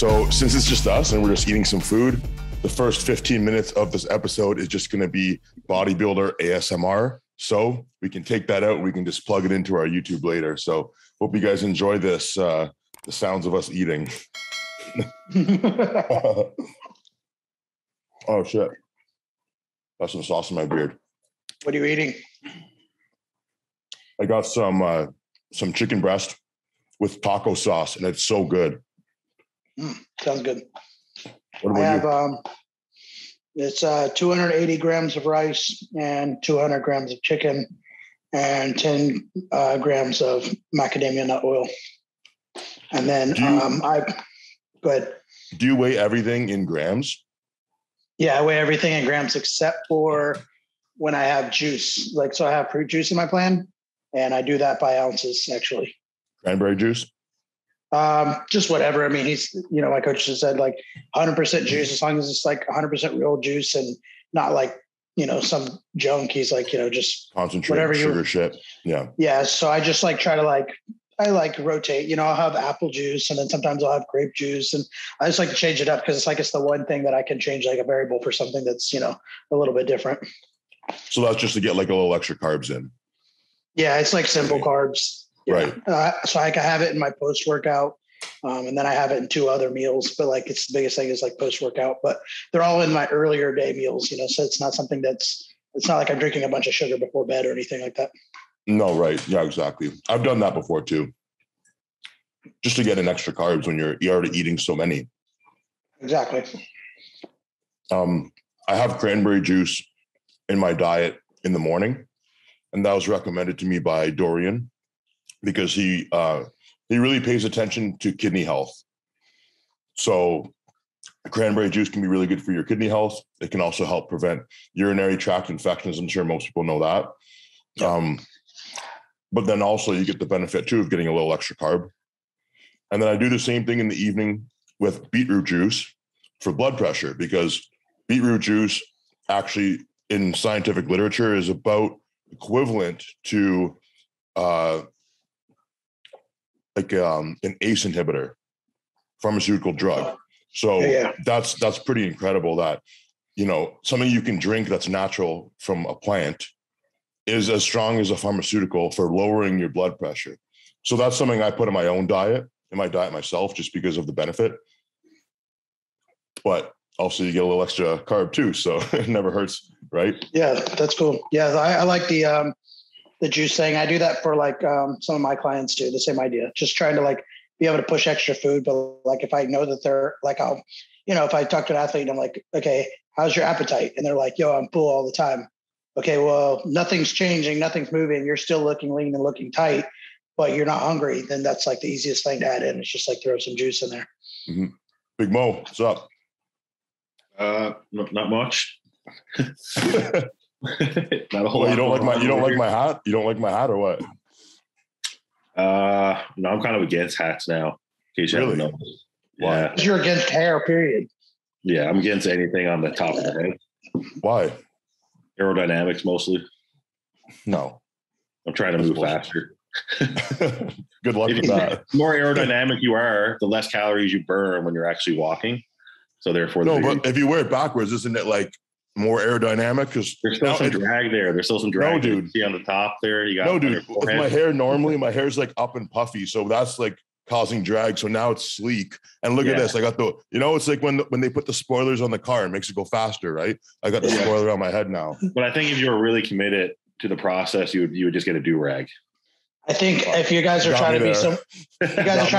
So since it's just us and we're just eating some food, the first 15 minutes of this episode is just going to be bodybuilder ASMR. So we can take that out. We can just plug it into our YouTube later. So hope you guys enjoy this, the sounds of us eating. Oh, shit. Got some sauce in my beard. What are you eating? I got some chicken breast with taco sauce, and it's so good. Sounds good. What about you? It's 280 grams of rice and 200 grams of chicken and 10 grams of macadamia nut oil. And then go ahead. Do you weigh everything in grams? Yeah, I weigh everything in grams except for when I have juice. So I have fruit juice in my plan, and I do that by ounces, actually. Cranberry juice? Just whatever. I mean, my coach just said 100% juice, as long as it's 100% real juice and not some junk. He's just concentrate, whatever sugar shit. Yeah. Yeah. So I just try to I rotate, I'll have apple juice and then sometimes I'll have grape juice, and I just like to change it up because it's the one thing that I can change a variable for something that's, a little bit different. So that's just to get a little extra carbs in. Yeah. It's simple carbs. Right. So I can have it in my post-workout, and then I have it in 2 other meals. But it's the biggest thing is post-workout. But they're all in my earlier day meals, so it's not something it's not like I'm drinking a bunch of sugar before bed or anything like that. No, right. Yeah, exactly. I've done that before too. Just to get in extra carbs when you're already eating so many. Exactly. I have cranberry juice in my diet in the morning, and that was recommended to me by Dorian, because he really pays attention to kidney health. So cranberry juice can be really good for your kidney health. It can also help prevent urinary tract infections. I'm sure most people know that. Yeah. But then also you get the benefit too of getting a little extra carb. And then I do the same thing in the evening with beetroot juice for blood pressure, because beetroot juice actually in scientific literature is about equivalent to an ACE inhibitor, pharmaceutical drug. So that's pretty incredible that, something you can drink that's natural from a plant is as strong as a pharmaceutical for lowering your blood pressure. So that's something I put in my diet myself, just because of the benefit. But also you get a little extra carb too. So it never hurts, right? Yeah, that's cool. Yeah. I like the juice thing. I do that for some of my clients too. The same idea, just trying to be able to push extra food. But if I know that they're I'll, if I talk to an athlete and I'm okay, how's your appetite? And they're yo, I'm full all the time. Okay, well, nothing's changing, nothing's moving. You're still looking lean and looking tight, but you're not hungry. Then that's the easiest thing to add in. It's just throw some juice in there. Mm-hmm. Big Mo, what's up? Not much. Not a whole lot. You don't like my hat? You don't like my hat or what? No, I'm kind of against hats now. In case you haven't noticed. Why? Yeah. You're against hair, period. Yeah, I'm against anything on the top of the head. Why? Aerodynamics mostly. No. I'm trying to move faster. Good luck with that. The more aerodynamic you are, the less calories you burn when you're actually walking. So therefore, but if you wear it backwards, isn't it more aerodynamic? Because there's still some drag there. There's still some drag. No, dude. See on the top there. You got no, dude. With my hair, normally my hair's up and puffy, so that's causing drag. So now it's sleek. And look at this. I got the. It's when they put the spoilers on the car, it makes it go faster, right? I got the spoiler on my head now. But I think if you were really committed to the process, you would just get a do-rag. I think if you guys are trying to be so, if you guys are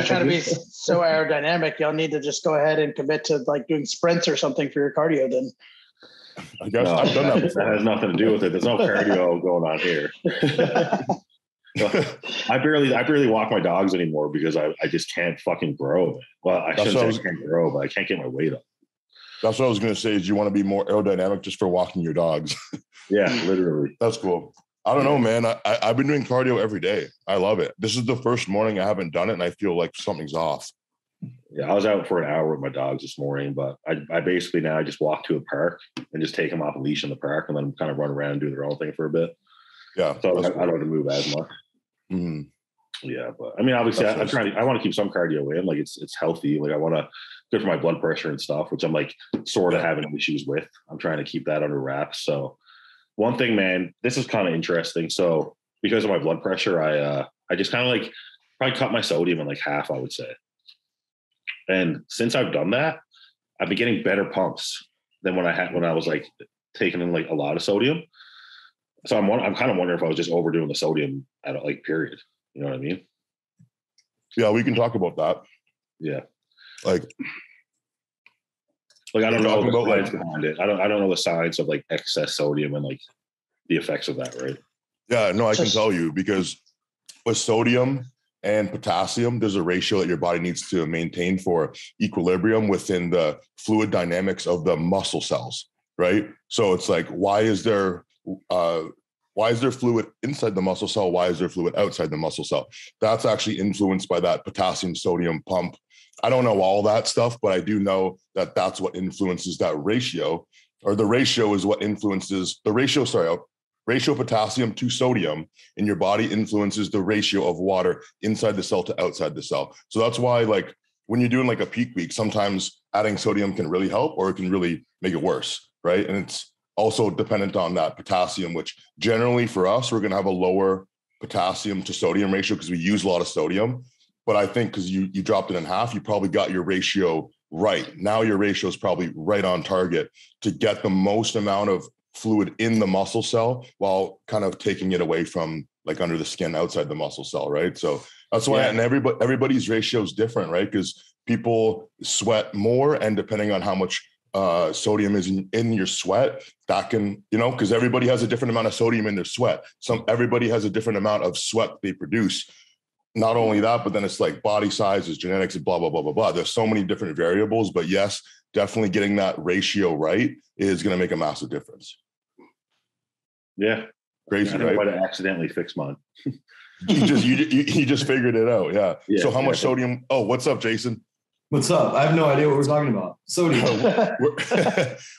trying to be so aerodynamic, y'all need to just go ahead and commit to doing sprints or something for your cardio. Then I guess I've done that before. That has nothing to do with it. There's no cardio going on here. I barely walk my dogs anymore because I just can't fucking grow. Well, I shouldn't say I can't grow, but I can't get my weight up. That's what I was going to say. Is you want to be more aerodynamic just for walking your dogs? Yeah, literally. That's cool. I don't know, man. I've been doing cardio every day. I love it. This is the first morning I haven't done it, and I feel like something's off. Yeah, I was out for an hour with my dogs this morning, but I basically now I just walk to a park and just take them off a leash in the park and let them kind of run around and do their own thing for a bit. Yeah. So I don't have to move as much. Mm-hmm. Yeah, but I mean, obviously, That's I want to keep some cardio in. Like it's healthy. Like I want to good for my blood pressure and stuff, which I'm like sort of having issues with. I'm trying to keep that under wraps. So one thing, man, this is kind of interesting. So because of my blood pressure, I just kind of like probably cut my sodium in like half, I would say. And since I've done that, I've been getting better pumps than when I was like taking in like a lot of sodium. So I'm kind of wondering if I was just overdoing the sodium at like period. You know what I mean? Yeah, we can talk about that. Yeah. Like I don't know the science like, behind it. I don't know the science of like excess sodium and like the effects of that, right? Yeah, no, I can tell you because with sodium and potassium, there's a ratio that your body needs to maintain for equilibrium within the fluid dynamics of the muscle cells, right? So it's like, why is there fluid inside the muscle cell? Why is there fluid outside the muscle cell? That's actually influenced by that potassium sodium pump. I don't know all that stuff, but I do know that that's what influences that ratio, or the ratio is what influences the ratio. Ratio of potassium to sodium in your body influences the ratio of water inside the cell to outside the cell. So that's why, like, when you're doing like a peak week, sometimes adding sodium can really help or it can really make it worse, right? And it's also dependent on that potassium, which generally for us, we're going to have a lower potassium to sodium ratio because we use a lot of sodium. But I think because you dropped it in half, you probably got your ratio right. Now your ratio is probably right on target to get the most amount of fluid in the muscle cell while kind of taking it away from like under the skin outside the muscle cell, right? So that's why, and everybody's ratio is different, right? Because people sweat more, and depending on how much sodium is in your sweat, that can, because everybody has a different amount of sodium in their sweat. Everybody has a different amount of sweat they produce. Not only that, but then it's like body size, is genetics, and blah, blah, blah, blah, blah. There's so many different variables, but yes, definitely getting that ratio right is going to make a massive difference. Yeah. Crazy, right? Right? I accidentally fixed mine. you just figured it out. Yeah. So how much sodium? Oh, what's up, Jason? What's up? I have no idea what we're talking about. Sodium.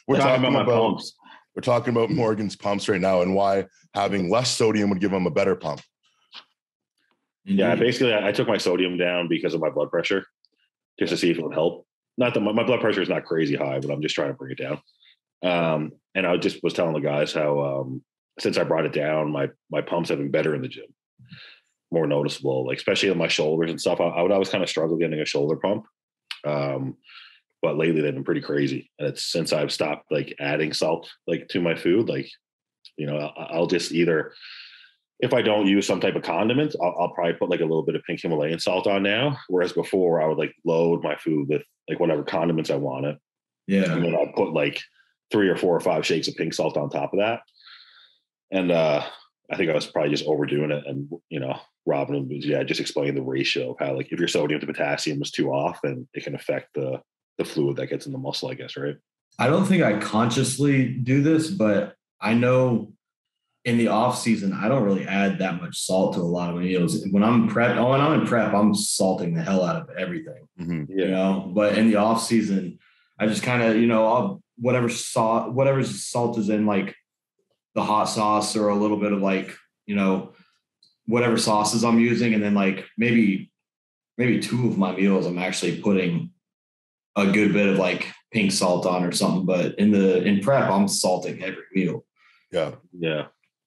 we're talking about my pumps. We're talking about Morgan's pumps right now and why having less sodium would give him a better pump. Yeah, basically I took my sodium down because of my blood pressure, just to see if it would help. Not that my blood pressure is not crazy high, but I'm just trying to bring it down. And I just was telling the guys how since I brought it down, my pumps have been better in the gym, more noticeable, like especially on my shoulders and stuff. I would always kind of struggle getting a shoulder pump, but lately they've been pretty crazy. And it's since I've stopped like adding salt like to my food, like I'll just either, if I don't use some type of condiment, I'll probably put like a little bit of pink Himalayan salt on now. Whereas before I would like load my food with like whatever condiments I wanted. Yeah. And then I'd put like 3 or 4 or 5 shakes of pink salt on top of that. And I think I was probably just overdoing it. And, Robin was, just explained the ratio of how like if your sodium to potassium is too off, then it can affect the fluid that gets in the muscle, I guess, right? I don't think I consciously do this, but I know in the off season, I don't really add that much salt to a lot of my meals. When I'm in prep, I'm salting the hell out of everything, but in the off season, I just kind of, whatever salt is in like the hot sauce or a little bit of like, whatever sauces I'm using. And then like maybe 2 of my meals, I'm actually putting a good bit of like pink salt on or something. But in prep, I'm salting every meal. Yeah. Yeah.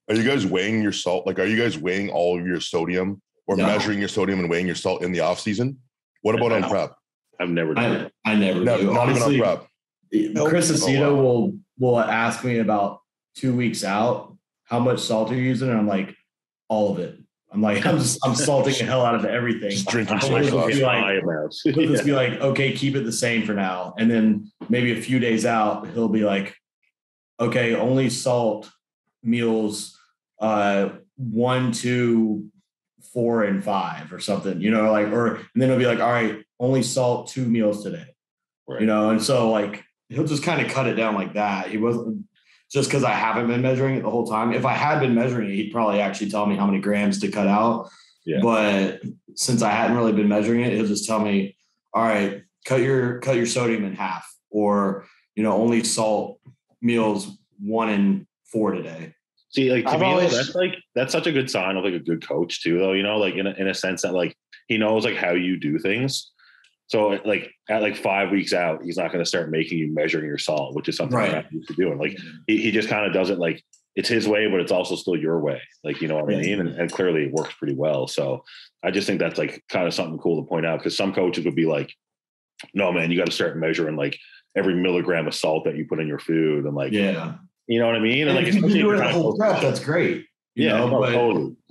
Are you guys weighing your salt? Like, are you guys weighing all of your sodium or measuring your sodium and weighing your salt in the off season? What about on prep? I've never done it. I never do. Not Honestly, even on prep. Chris Aceto will ask me about 2 weeks out, how much salt are you using? And I'm like, all of it. I'm like, I'm salting the hell out of everything. Just drinking soy sauce. He'll just be like, okay, keep it the same for now. And then maybe a few days out, he'll be like, okay, only salt meals 1, 2, 4, and 5 or something, and then he'll be like, all right, only salt 2 meals today, right. And so like he'll just kind of cut it down like that. He wasn't just because I haven't been measuring it the whole time. If I had been measuring it, he'd probably actually tell me how many grams to cut out. Yeah. But since I hadn't really been measuring it, he'll just tell me, all right, cut your sodium in half, or only salt meals 1 and 4 today. See, like to I've me, always- that's such a good sign of like a good coach too, though. You know, like in a sense that like he knows like how you do things. So like at like 5 weeks out, he's not going to start making you measuring your salt, which is something Right. I'm not used to doing. Like he just kind of does it like it's his way, but it's also still your way. Like, you know what I mean? And clearly it works pretty well. So I just think that's like kind of something cool to point out, because some coaches would be like, no, man, you got to start measuring like every milligram of salt that you put in your food. And like, Yeah. you know what I mean? And like, if you do it the kind of whole prep, that's great. You know, no, but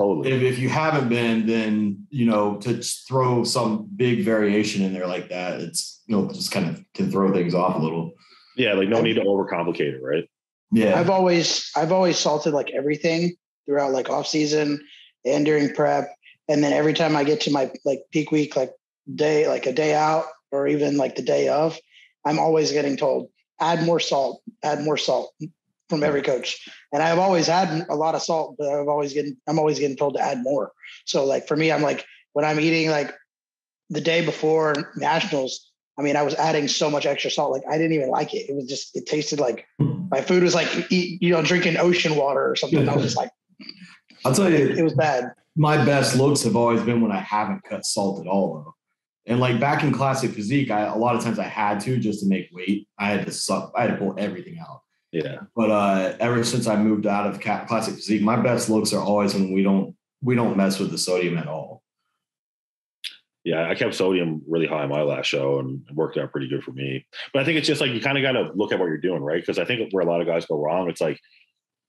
totally. if you haven't been, then, you know, to throw some big variation in there like that, it's, you know, just kind of can throw things off a little. Yeah. Like no need to overcomplicate it. Right. Yeah. I've always salted like everything throughout like off season and during prep. And then every time I get to my like peak week, like a day out or even like the day of, I'm always getting told, add more salt from every coach. And I've always had a lot of salt, but I'm always getting told to add more. So like for me, I'm like, when I'm eating like the day before nationals, I mean, I was adding so much extra salt. Like I didn't even like it. It was just, it tasted like my food was like, drinking ocean water or something. I was just like, I'll tell you, it was bad. My best looks have always been when I haven't cut salt at all, though. And like back in classic physique, a lot of times I had to just to make weight. I had to pull everything out. Yeah. But ever since I moved out of classic physique, my best looks are always when we don't mess with the sodium at all. Yeah, I kept sodium really high in my last show and it worked out pretty good for me. But I think it's just like you kind of got to look at what you're doing, right? Because I think where a lot of guys go wrong, it's like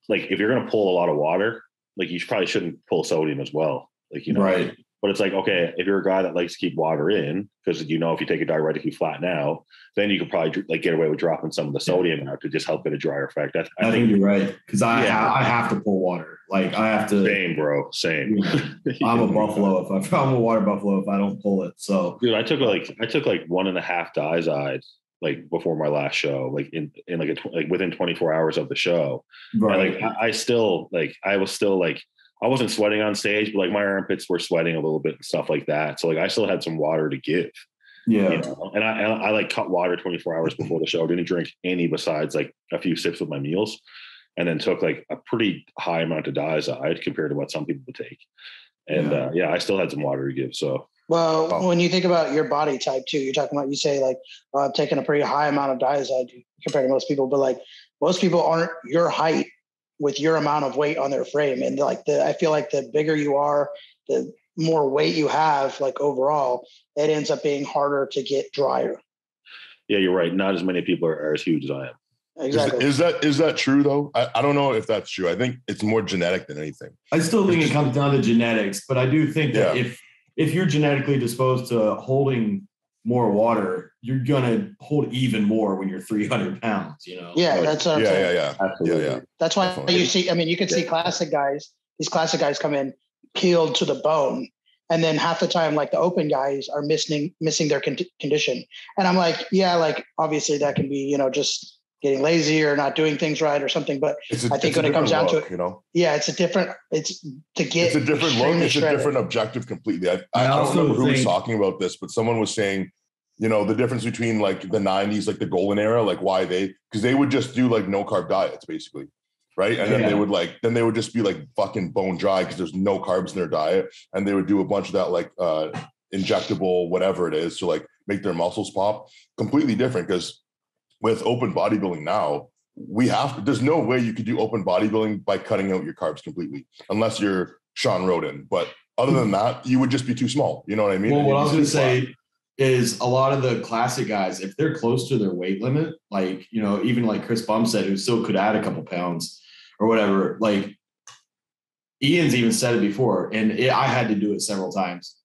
if you're going to pull a lot of water, like you probably shouldn't pull sodium as well. Like, you know, right. But it's like, okay, if you're a guy that likes to keep water in, because if you take a diuretic, you flatten out, then you could probably like get away with dropping some of the sodium out to just help get a drier effect. I think you're right, because I have to pull water. Like I have to. Same, bro. Same. I'm a buffalo. I'm a water buffalo if I don't pull it. So, dude, I took like 1.5 diazide like before my last show, like in like within 24 hours of the show. Right. And, like I wasn't sweating on stage, but like my armpits were sweating a little bit and stuff like that. So like I still had some water to give. Yeah. You know? And I like cut water 24 hours before the show. Didn't drink any besides like a few sips with my meals, and then took like a pretty high amount of diazide compared to what some people would take. And I still had some water to give. So when you think about your body type too, you're talking about, you say like I'm taking a pretty high amount of diazide compared to most people, but like most people aren't your height with your amount of weight on their frame. And like I feel like the bigger you are, the more weight you have, like overall, it ends up being harder to get drier. Yeah, you're right. Not as many people are as huge as I am. Exactly. Is that true though? I don't know if that's true. I think it's more genetic than anything. I still think it comes down to genetics, but I do think that if you're genetically disposed to holding more water, you're gonna hold even more when you're 300 pounds. You know? Yeah, that's what I'm saying. Yeah. Absolutely. Yeah. That's why you see. I mean, you can see classic guys. These classic guys come in peeled to the bone, and then half the time, like the open guys are missing their condition. And I'm like, yeah, like obviously that can be, just getting lazy or not doing things right or something. But I think when it comes down to it, it's a different objective completely. I don't remember who was talking about this, but someone was saying, the difference between like the 90s, like the golden era, like why because they would just do like no carb diets basically. Right. And then they would just be like fucking bone dry because there's no carbs in their diet. And they would do a bunch of that, like injectable, whatever it is, to like make their muscles pop. Completely different, because with open bodybuilding now, there's no way you could do open bodybuilding by cutting out your carbs completely, unless you're Sean Roden. But other than that, you would just be too small. You know what I mean? Well, what I was going to say is a lot of the classic guys, if they're close to their weight limit, like, even like Chris Bumstead, who still could add a couple pounds or whatever, like Ian's even said it before, and I had to do it several times.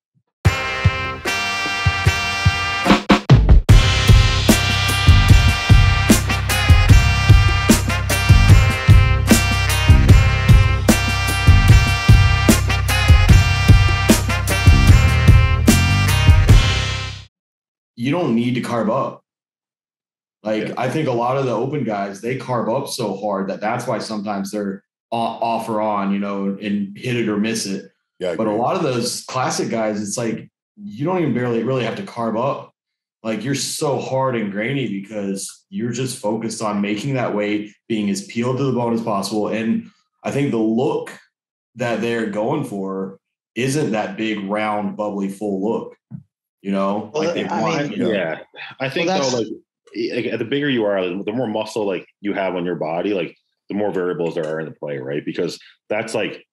You don't need to carb up. I think a lot of the open guys, they carb up so hard that's why sometimes they're off or on, and hit it or miss it. Yeah. But a lot of those classic guys, it's like, you don't even really have to carb up. Like you're so hard and grainy because you're just focused on making that weight, being as peeled to the bone as possible. And I think the look that they're going for isn't that big, round, bubbly, full look. You know, Well, like they want. Yeah, I think though, like the bigger you are, the more muscle like you have on your body, like the more variables there are in the play, right? Because that's like,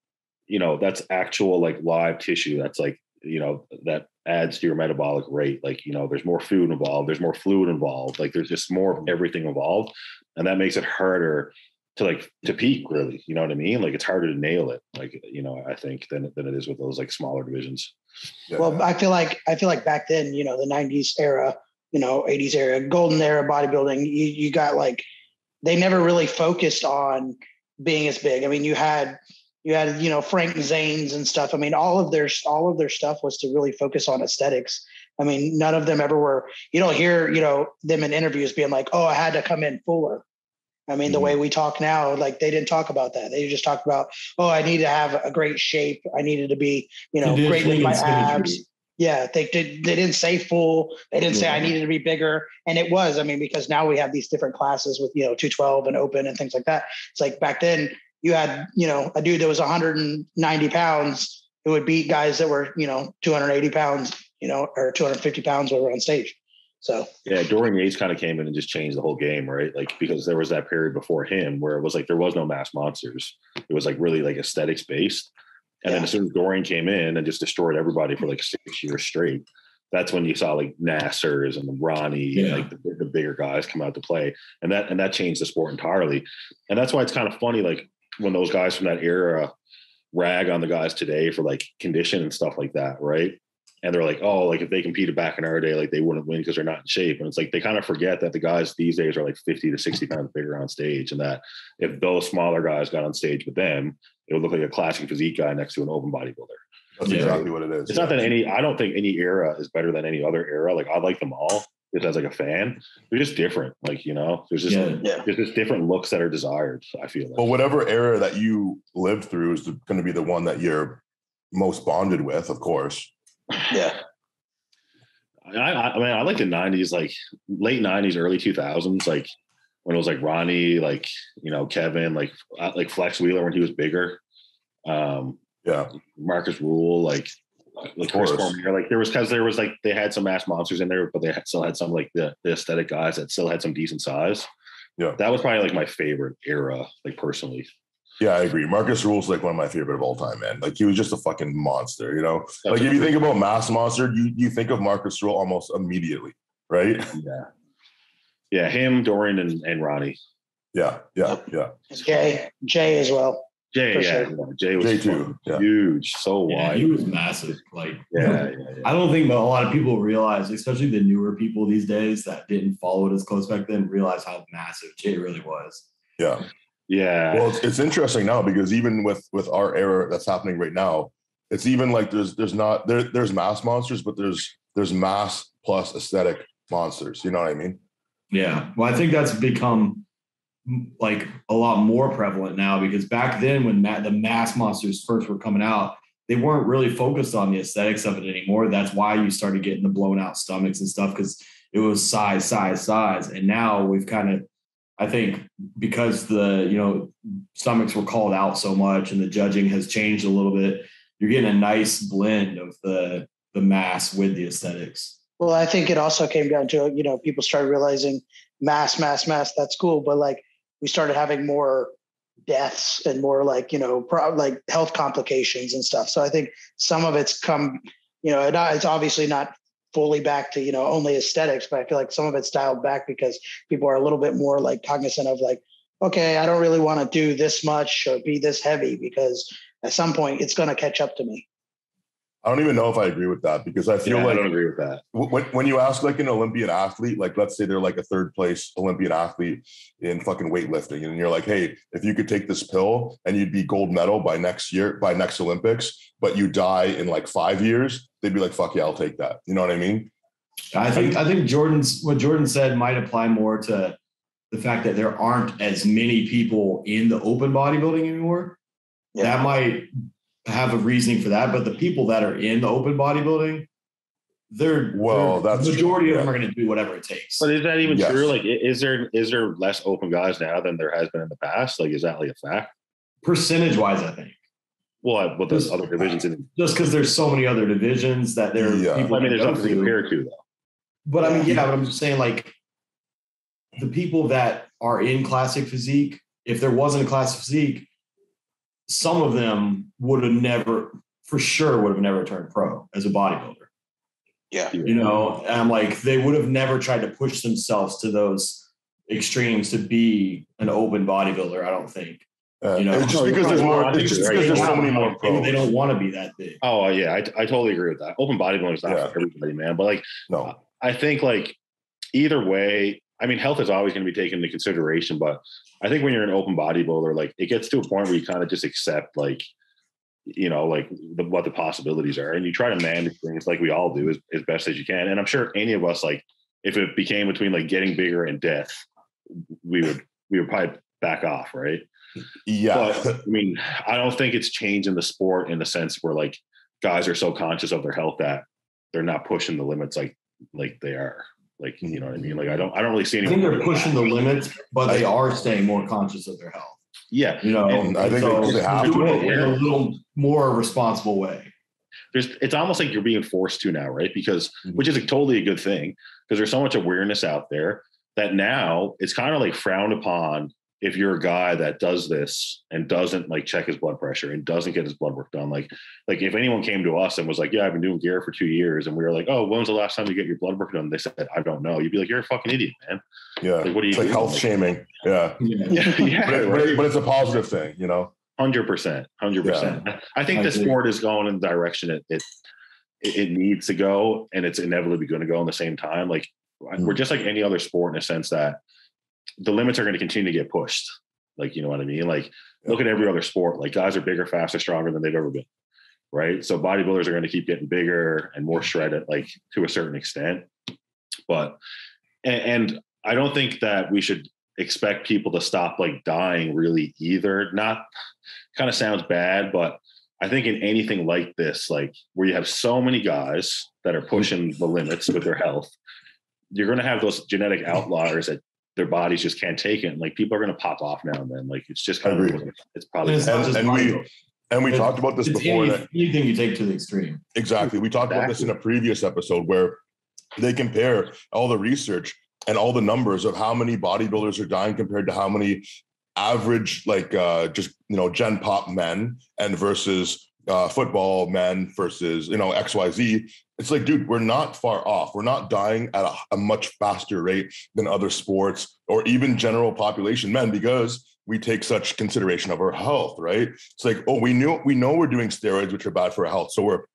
that's actual like live tissue. That's like, that adds to your metabolic rate. Like, there's more food involved, there's more fluid involved. Like there's just more of everything involved. And that makes it harder to peak, really. You know what I mean? Like it's harder to nail it. Like, I think than it is with those like smaller divisions. Yeah. Well, I feel like back then, the 90s era, 80s era, golden era bodybuilding, you got like, they never really focused on being as big. I mean, you had Frank Zane's and stuff. I mean, all of their stuff was to really focus on aesthetics. I mean, none of them ever were, you don't hear, them in interviews being like, oh, I had to come in fuller. I mean, the way we talk now, like they didn't talk about that. They just talked about, oh, I need to have a great shape. I needed to be, great with my abs. Yeah, they didn't say full. They didn't say I needed to be bigger. And it was, I mean, because now we have these different classes with, 212 and open and things like that. It's like back then you had, a dude that was 190 pounds who would beat guys that were, 280 pounds, or 250 pounds when we were on stage. So yeah, Dorian Yates kind of came in and just changed the whole game, right? Like because there was that period before him where it was like there was no mass monsters. It was like really like aesthetics based. And then as soon as Dorian came in and just destroyed everybody for like 6 years straight, that's when you saw like Nassers and Ronnie and like the bigger guys come out to play. And that changed the sport entirely. And that's why it's kind of funny, like when those guys from that era rag on the guys today for like condition and stuff like that, right? And they're like, oh, like if they competed back in our day, like they wouldn't win because they're not in shape. And it's like they kind of forget that the guys these days are like 50 to 60 pounds bigger on stage. And that if those smaller guys got on stage with them, it would look like a classic physique guy next to an open bodybuilder. That's exactly what it is. It's not that I don't think any era is better than any other era. Like I like them all just as like a fan. They're just different. Like, there's just different looks that are desired. I feel like. Well, whatever era that you lived through is going to be the one that you're most bonded with, of course. Yeah. I mean, I like the 90s, like late 90s, early 2000s, like when it was like Ronnie, like, Kevin, like Flex Wheeler when he was bigger. Marcus Rule, like Chris Cormier, like there was like they had some mass monsters in there, but they still had some like the aesthetic guys that still had some decent size. Yeah. That was probably like my favorite era, like personally. Yeah, I agree. Marcus Rule's like one of my favorite of all time, man. Like he was just a fucking monster, Like if you think about mass monster, you think of Marcus Rule almost immediately, right? Yeah. Yeah, him, Dorian, and Ronnie. Yeah. Jay as well. Jay was too. Huge, so wide. He was massive. Like, yeah. I don't think a lot of people realize, especially the newer people these days that didn't follow it as close back then, realize how massive Jay really was. Yeah. Yeah. Well, it's interesting now because even with our era that's happening right now, it's even like there's mass monsters, but there's mass plus aesthetic monsters. You know what I mean? Yeah. Well, I think that's become like a lot more prevalent now because back then when the mass monsters first were coming out, they weren't really focused on the aesthetics of it anymore. That's why you started getting the blown out stomachs and stuff because it was size. And now we've kind of, I think because the, stomachs were called out so much and the judging has changed a little bit, you're getting a nice blend of the mass with the aesthetics. Well, I think it also came down to, people started realizing mass, that's cool. But like we started having more deaths and more like, like health complications and stuff. So I think some of it's come, it's obviously not fully back to, only aesthetics, but I feel like some of it's dialed back because people are a little bit more like cognizant of like, okay, I don't really want to do this much or be this heavy because at some point it's going to catch up to me. I don't even know if I agree with that because I feel like I don't agree with that. When you ask like an Olympian athlete, like let's say they're like a third place Olympian athlete in fucking weightlifting, and you're like, hey, if you could take this pill and you'd be gold medal by next Olympics, but you die in like 5 years, they'd be like, fuck yeah, I'll take that. You know what I mean? I think what Jordan said might apply more to the fact that there aren't as many people in the open bodybuilding anymore. Yeah. That might have a reasoning for that, but the people that are in the open bodybuilding, the majority of them are going to do whatever it takes. But is that even true? Like, is there less open guys now than there has been in the past? Like, is that like a fact? percentage wise, I think. Well, with those other divisions, just because there's so many other divisions that there are people. I mean, there's nothing to compare to, though. But I mean, but I'm just saying, like, the people that are in classic physique, if there wasn't a classic physique, some of them would have never turned pro as a bodybuilder. Yeah. You know, and I'm like, they would have never tried to push themselves to those extremes to be an open bodybuilder, I don't think. You know, it's just because there's more. It's just because there's so many more pros. They don't want to be that big. Oh yeah, I totally agree with that. Open bodybuilding is not for everybody, man. But like, no, I think like either way, I mean, health is always going to be taken into consideration. But I think when you're an open bodybuilder, like it gets to a point where you kind of just accept like, you know, like what the possibilities are, and you try to manage things like we all do as best as you can. And I'm sure any of us, like, if it became between like getting bigger and death, we would probably back off, right? Yeah. But I mean, I don't think it's changing the sport in the sense where like guys are so conscious of their health that they're not pushing the limits like they are. Like, you know what I mean? Like I don't really see anyone. I think they're pushing the limits, but they are staying more conscious of their health. Yeah. You know, and I think they have to do it in a little more responsible way. It's almost like you're being forced to now, right? Because which is totally a good thing, because there's so much awareness out there that now it's kind of like frowned upon if you're a guy that does this and doesn't like check his blood pressure and doesn't get his blood work done. Like if anyone came to us and was like, yeah, I've been doing gear for 2 years. And we were like, oh, when was the last time you get your blood work done? They said, I don't know. You'd be like, you're a fucking idiot, man. Yeah. Like, what are you doing? Like health shaming. Yeah. But it's a positive thing, you know? 100%. Yeah. I think the sport is going in the direction it needs to go, and it's inevitably going to go in the same time. Like we're just like any other sport in a sense that the limits are going to continue to get pushed. Like, you know what I mean? Like look at every other sport, like guys are bigger, faster, stronger than they've ever been. Right. So bodybuilders are going to keep getting bigger and more shredded, like to a certain extent. But, and I don't think that we should expect people to stop like dying really either. Not kind of sounds bad, but I think in anything like this, like where you have so many guys that are pushing the limits with their health, you're going to have those genetic outliers that their bodies just can't take it. And like people are going to pop off now and then. Like it's just kind of, it's probably, and we talked about this before. Anything you take to the extreme. Exactly. We talked about this in a previous episode where they compare all the research and all the numbers of how many bodybuilders are dying compared to how many average, like just, you know, gen pop men and versus football men versus, you know, XYZ. It's like, dude, we're not far off. We're not dying at a much faster rate than other sports or even general population men because we take such consideration of our health, right? It's like, oh, we know we're doing steroids, which are bad for our health. So we're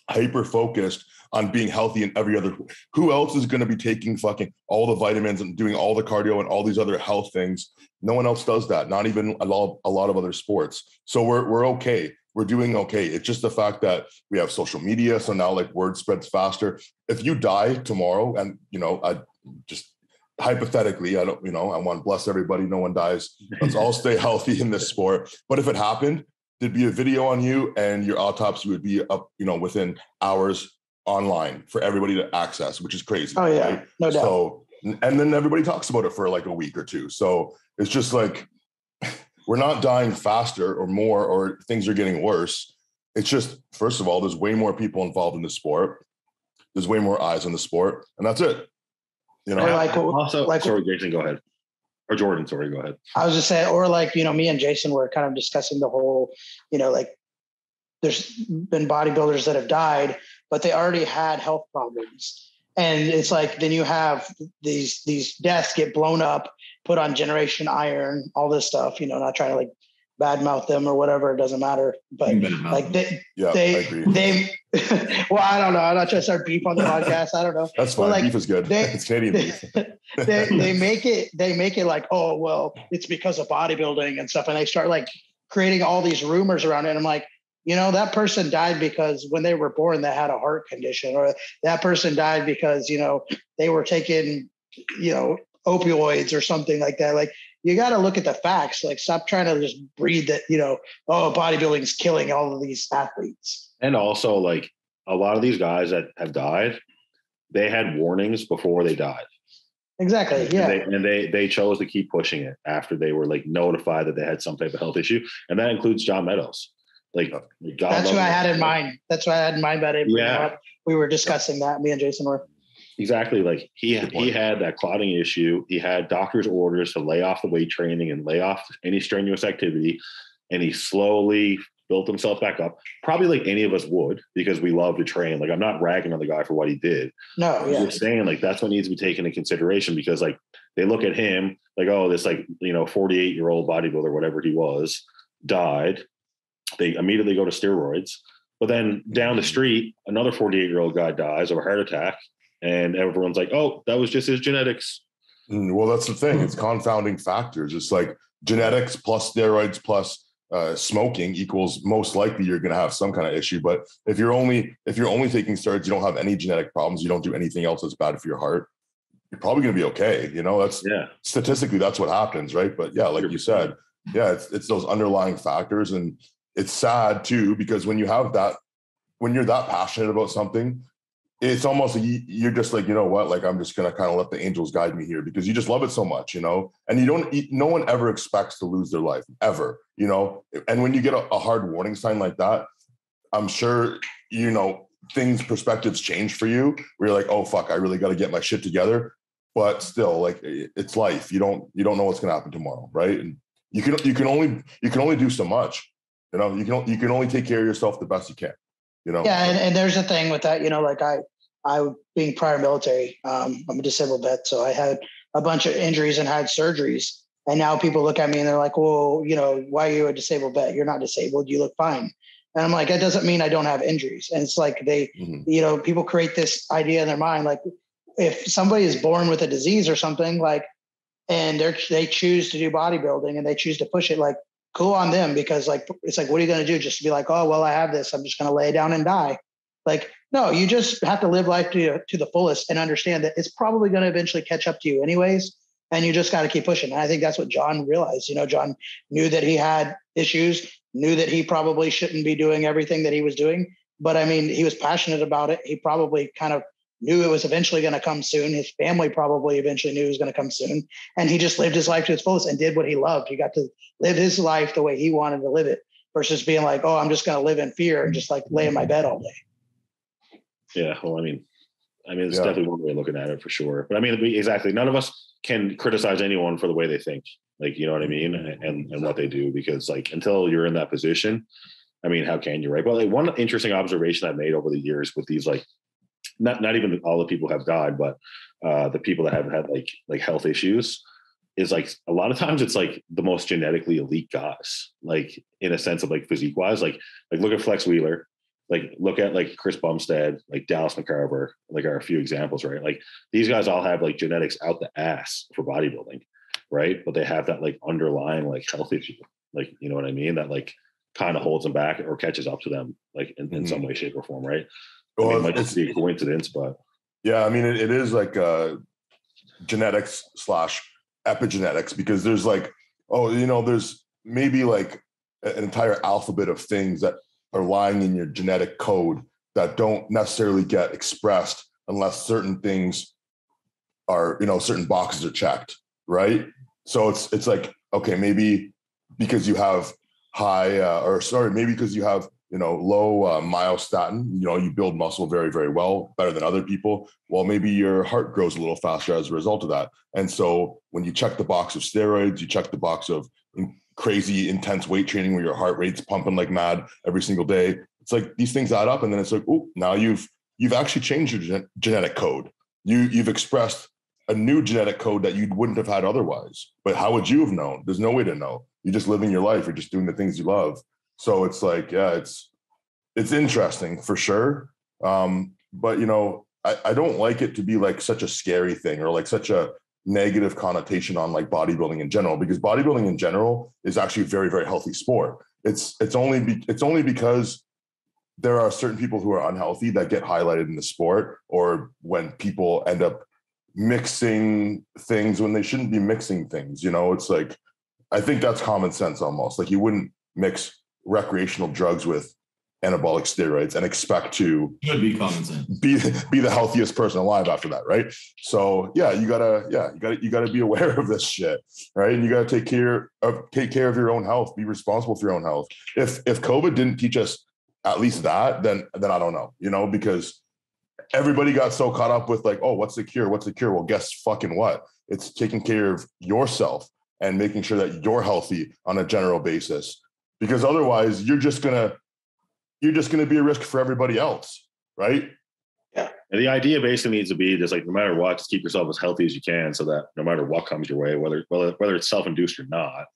hyper focused on being healthy in every other. Who else is going to be taking fucking all the vitamins and doing all the cardio and all these other health things? No one else does that. Not even a lot of other sports. So we're okay. We're doing okay. It's just the fact that we have social media. So now like word spreads faster. If you die tomorrow and, you know, I just hypothetically, I don't, you know, I want to bless everybody. No one dies. Let's all stay healthy in this sport. But if it happened, there'd be a video on you and your autopsy would be up, you know, within hours online for everybody to access, which is crazy. Oh yeah, right? No doubt. So, and then everybody talks about it for like a week or two. So it's just like, we're not dying faster or more, or things are getting worse. It's just, first of all, there's way more people involved in the sport. There's way more eyes on the sport, and that's it. You know, sorry, Jason, go ahead. Or Jordan, sorry, go ahead. I was just saying, or like, you know, me and Jason were kind of discussing the whole, you know, like there's been bodybuilders that have died, but they already had health problems. And it's like, then you have these deaths get blown up, put on Generation Iron, all this stuff, you know, not trying to like badmouth them or whatever. It doesn't matter. But like they well, I don't know. I'm not trying to start beef on the podcast. I don't know. That's fine. Like, beef is good. It's Canadian beef. they make it like, oh, well, it's because of bodybuilding and stuff. And they start like creating all these rumors around it. And I'm like, you know, that person died because when they were born, they had a heart condition, or that person died because, you know, they were taking, you know, opioids or something like that. Like, you got to look at the facts. Like, stop trying to just breed that, you know, oh, bodybuilding is killing all of these athletes. And also, like, a lot of these guys that have died, they had warnings before they died. Exactly. Yeah. And they chose to keep pushing it after they were like notified that they had some type of health issue. And that includes John Meadows. Like that's who I had in mind. That's what I had in mind about it. Yeah. We were discussing that. Me and Jason were. Exactly. Like he had that clotting issue. He had doctor's orders to lay off the weight training and lay off any strenuous activity. And he slowly built himself back up. Probably like any of us would, because we love to train. Like, I'm not ragging on the guy for what he did. No, I'm just saying, like, that's what needs to be taken into consideration, because like they look at him like, oh, this like, 48-year-old bodybuilder, whatever he was, died. They immediately go to steroids. But then down the street, another 48-year-old guy dies of a heart attack. And everyone's like, oh, that was just his genetics. Well, that's the thing. It's confounding factors. It's like genetics plus steroids plus smoking equals most likely you're going to have some kind of issue. But if you're only taking steroids, you don't have any genetic problems, you don't do anything else that's bad for your heart, you're probably going to be okay. That's statistically, that's what happens, right? But yeah, like you said, it's those underlying factors. And it's sad too, because when you're that passionate about something, it's almost you're just like, like, I'm just going to kind of let the angels guide me here, because you just love it so much, and no one ever expects to lose their life ever, and when you get a hard warning sign like that, I'm sure, perspectives change for you, where you're like, oh fuck, I really got to get my shit together. But still, like, it's life. You don't know what's going to happen tomorrow. Right. And you can only do so much, you can only take care of yourself the best you can. Yeah, and there's a thing with that, like I being prior military, I'm a disabled vet, so I had a bunch of injuries and had surgeries, and now people look at me and they're like, well, why are you a disabled vet? You're not disabled, you look fine. And I'm like, that doesn't mean I don't have injuries. And it's like they, people create this idea in their mind, like if somebody is born with a disease or something, like, and they choose to do bodybuilding and they choose to push it, like, cool on them, because like, it's like, what are you going to do? Just to be like, oh, well, I have this, I'm just going to lay down and die. Like, no, you just have to live life to the fullest and understand that it's probably going to eventually catch up to you anyways. And you just got to keep pushing. And I think that's what John realized. John knew that he had issues, knew that he probably shouldn't be doing everything that he was doing. But I mean, he was passionate about it. He probably kind of knew it was eventually going to come soon. His family probably eventually knew it was going to come soon. And he just lived his life to its fullest and did what he loved. He got to live his life the way he wanted to live it, versus being like, oh, I'm just going to live in fear and just like lay in my bed all day. Yeah. Well, I mean, it's definitely one way of looking at it for sure. But I mean, exactly. None of us can criticize anyone for the way they think, like, you know what I mean? And what they do, because like, until you're in that position, I mean, how can you, right? But like, one interesting observation I've made over the years with these, like, not even all the people have died, but the people that have had like health issues, is like, a lot of times it's like the most genetically elite guys, like in a sense of like physique wise, like look at Flex Wheeler, like look at like Chris Bumstead, like Dallas McCarver, like are a few examples, right? Like these guys all have like genetics out the ass for bodybuilding, right? But they have that like underlying like health issue, like, you know what I mean? That like kind of holds them back or catches up to them, like in some way, shape or form, right? Well, it might just be a coincidence, but yeah, I mean, it is like genetics / epigenetics, because there's like, there's maybe like an entire alphabet of things that are lying in your genetic code that don't necessarily get expressed unless certain things are, certain boxes are checked, right? So it's like, okay, maybe because you have maybe because you have low myostatin, you build muscle very, very well, better than other people. Well, maybe your heart grows a little faster as a result of that. And so when you check the box of steroids, you check the box of crazy intense weight training where your heart rate's pumping like mad every single day. It's like these things add up, and then it's like, oh, now you've actually changed your genetic code. You've expressed a new genetic code that you wouldn't have had otherwise. But how would you have known? There's no way to know. You're just living your life. You're just doing the things you love. So it's like, yeah, it's interesting for sure. But I don't like it to be like such a scary thing or like such a negative connotation on like bodybuilding in general, because bodybuilding in general is actually a very, very healthy sport. It's only because there are certain people who are unhealthy that get highlighted in the sport, or when people end up mixing things when they shouldn't be mixing things. It's like, I think that's common sense almost. Like you wouldn't mix recreational drugs with anabolic steroids and expect to should be common sense. Be the healthiest person alive after that, right? So you gotta be aware of this shit, right? And you gotta take care of your own health. Be responsible for your own health. If COVID didn't teach us at least that, then I don't know, because everybody got so caught up with like, oh, what's the cure? What's the cure? Well, guess fucking what? It's taking care of yourself and making sure that you're healthy on a general basis, because otherwise you're just gonna be a risk for everybody else, right? Yeah. And the idea basically needs to be just like, no matter what, just keep yourself as healthy as you can, so that no matter what comes your way, whether it's self-induced or not,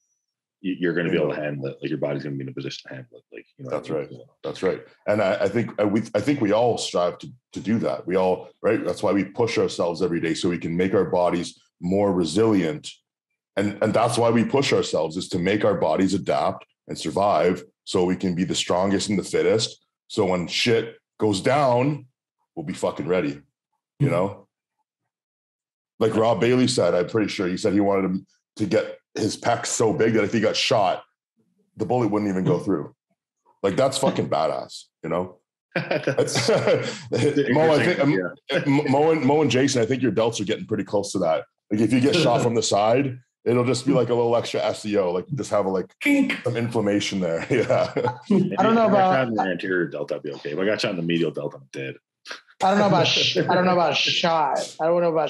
you're going to be able to handle it. Like your body's going to be in a position to handle it. Like, that's right. That's right. And I think we all strive to do that. We all, right. That's why we push ourselves every day, so we can make our bodies more resilient. And that's why we push ourselves, is to make our bodies adapt and survive, so we can be the strongest and the fittest. So when shit goes down, we'll be fucking ready, Like Rob Bailey said, I'm pretty sure he said he wanted him to get his pecs so big that if he got shot, the bullet wouldn't even go through. Like, that's fucking badass, Mo, Mo and Jason, I think your delts are getting pretty close to that. Like, if you get shot from the side, it'll just be like a little extra SEO, like just have some inflammation there. Yeah. I don't know about the anterior delta, I'd be okay. If I got shot in the medial delta, I'm dead. I don't know about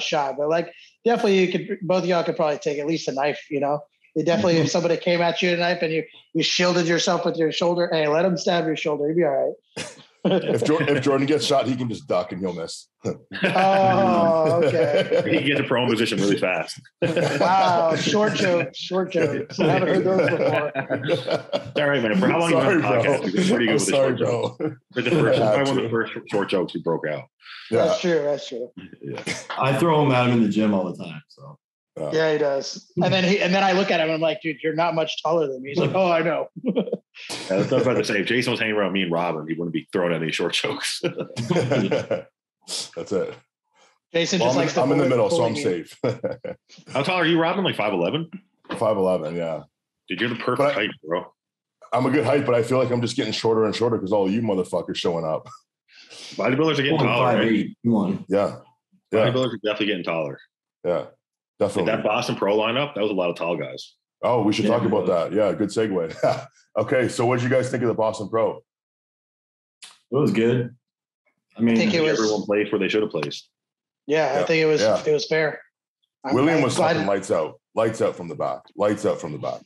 shot, but like, definitely both of y'all could probably take at least a knife, You definitely, if somebody came at you with a knife and you shielded yourself with your shoulder, hey, let him stab your shoulder. You'll be all right. If Jordan gets shot, he can just duck and he'll miss. Oh, okay. He can get to prone position really fast. Wow, short jokes. I haven't heard those before. All right, man. For how long you been on the podcast? We've been pretty good with the short bro. jokes. Probably one of the first short jokes we broke out. Yeah. That's true. Yeah. I throw him at him in the gym all the time. So. Yeah, he does. And then I look at him and I'm like, dude, you're not much taller than me. He's like, oh, I know. That's what I was about to say. If Jason was hanging around me and Robin, he wouldn't be throwing any short jokes. That's it. Jason just likes I'm in the middle, so I'm safe. How tall are you, Robin? Like 5'11"? 5'11", yeah. Dude, you're the perfect height, bro. I'm a good height, but I feel like I'm just getting shorter and shorter because all of you motherfuckers showing up. Bodybuilders are getting taller, right? Yeah. Bodybuilders are definitely getting taller. Yeah, definitely. Like that Boston Pro lineup, that was a lot of tall guys. Oh, we should talk about that. Yeah, good segue. Okay, so what did you guys think of the Boston Pro? It was good. I mean, I think everyone placed where they should have placed. Yeah, I think it was fair. William was fucking lights out from the back. Lights out from the back.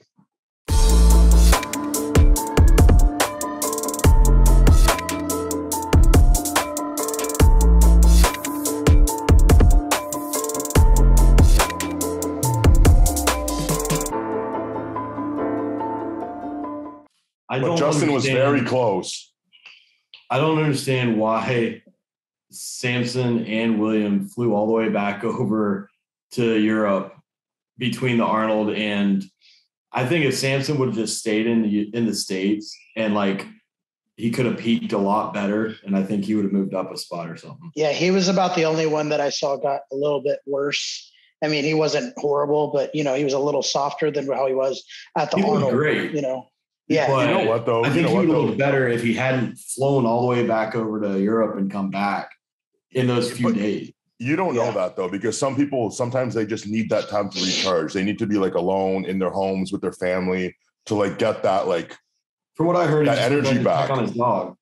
But Justin was very close. I don't understand why Samson and William flew all the way back over to Europe between the Arnold, and I think if Samson would have just stayed in the States, and like, he could have peaked a lot better, and I think he would have moved up a spot or something. Yeah, he was about the only one that I saw got a little bit worse. I mean, he wasn't horrible, but he was a little softer than how he was at the Arnold. Great, Yeah, but you know what though? I think he would have looked better if he hadn't flown all the way back over to Europe and come back in those few days. You don't know that though, because some people, sometimes they just need that time to recharge. They need to be like alone in their homes with their family to like get that, like, from what I heard, that energy back on his dog.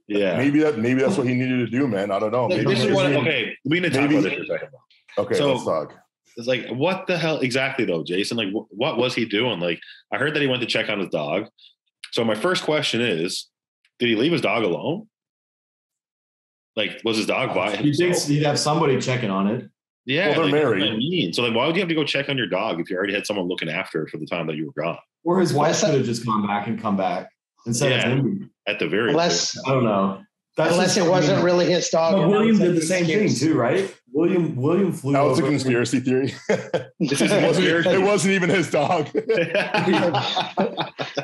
Yeah, maybe that's what he needed to do, man. I don't know. Maybe this is what. Okay, we need to talk about this for a second. Okay, so, let's talk. It's like, what the hell exactly though, Jason? Like, what was he doing? Like, I heard that he went to check on his dog. So my first question is, did he leave his dog alone? Like, was his dog by himself? He thinks he'd have somebody checking on it. Yeah, well, they're married. What I mean. So, like, why would you have to go check on your dog if you already had someone looking after it for the time that you were gone? Or his wife could have just gone back instead of him. At the very least. I don't know. Unless it wasn't really his dog. But William did the same thing too, right? William flew. That was a conspiracy theory. It wasn't even his dog.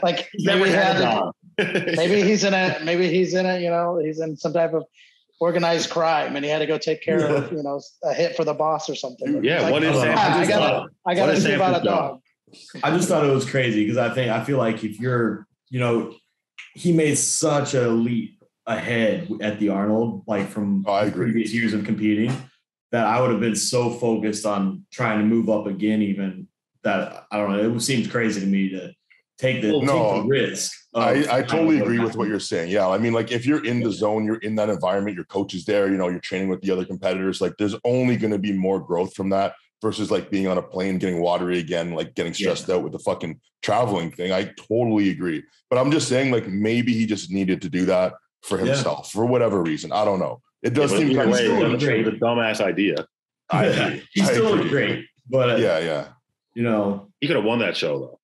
Like maybe he's in he's in some type of organized crime and he had to go take care of a hit for the boss or something. Yeah, like, what is I got to see about a dog. I just thought it was crazy because I feel like if you're he made such a leap ahead at the Arnold, like from previous years of competing, that I would have been so focused on trying to move up again, even that I don't know. It seems crazy to me to take the risk. I totally agree with what you're saying. Yeah. I mean, like if you're in the zone, you're in that environment, your coach is there, you're training with the other competitors. Like there's only going to be more growth from that versus like being on a plane, getting watery again, like getting stressed out with the fucking traveling thing. I totally agree. But I'm just saying like maybe he just needed to do that for himself for whatever reason. I don't know. It does seem kind of strange. It was a dumbass idea. I agree. He still looked great. But yeah. He could have won that show though.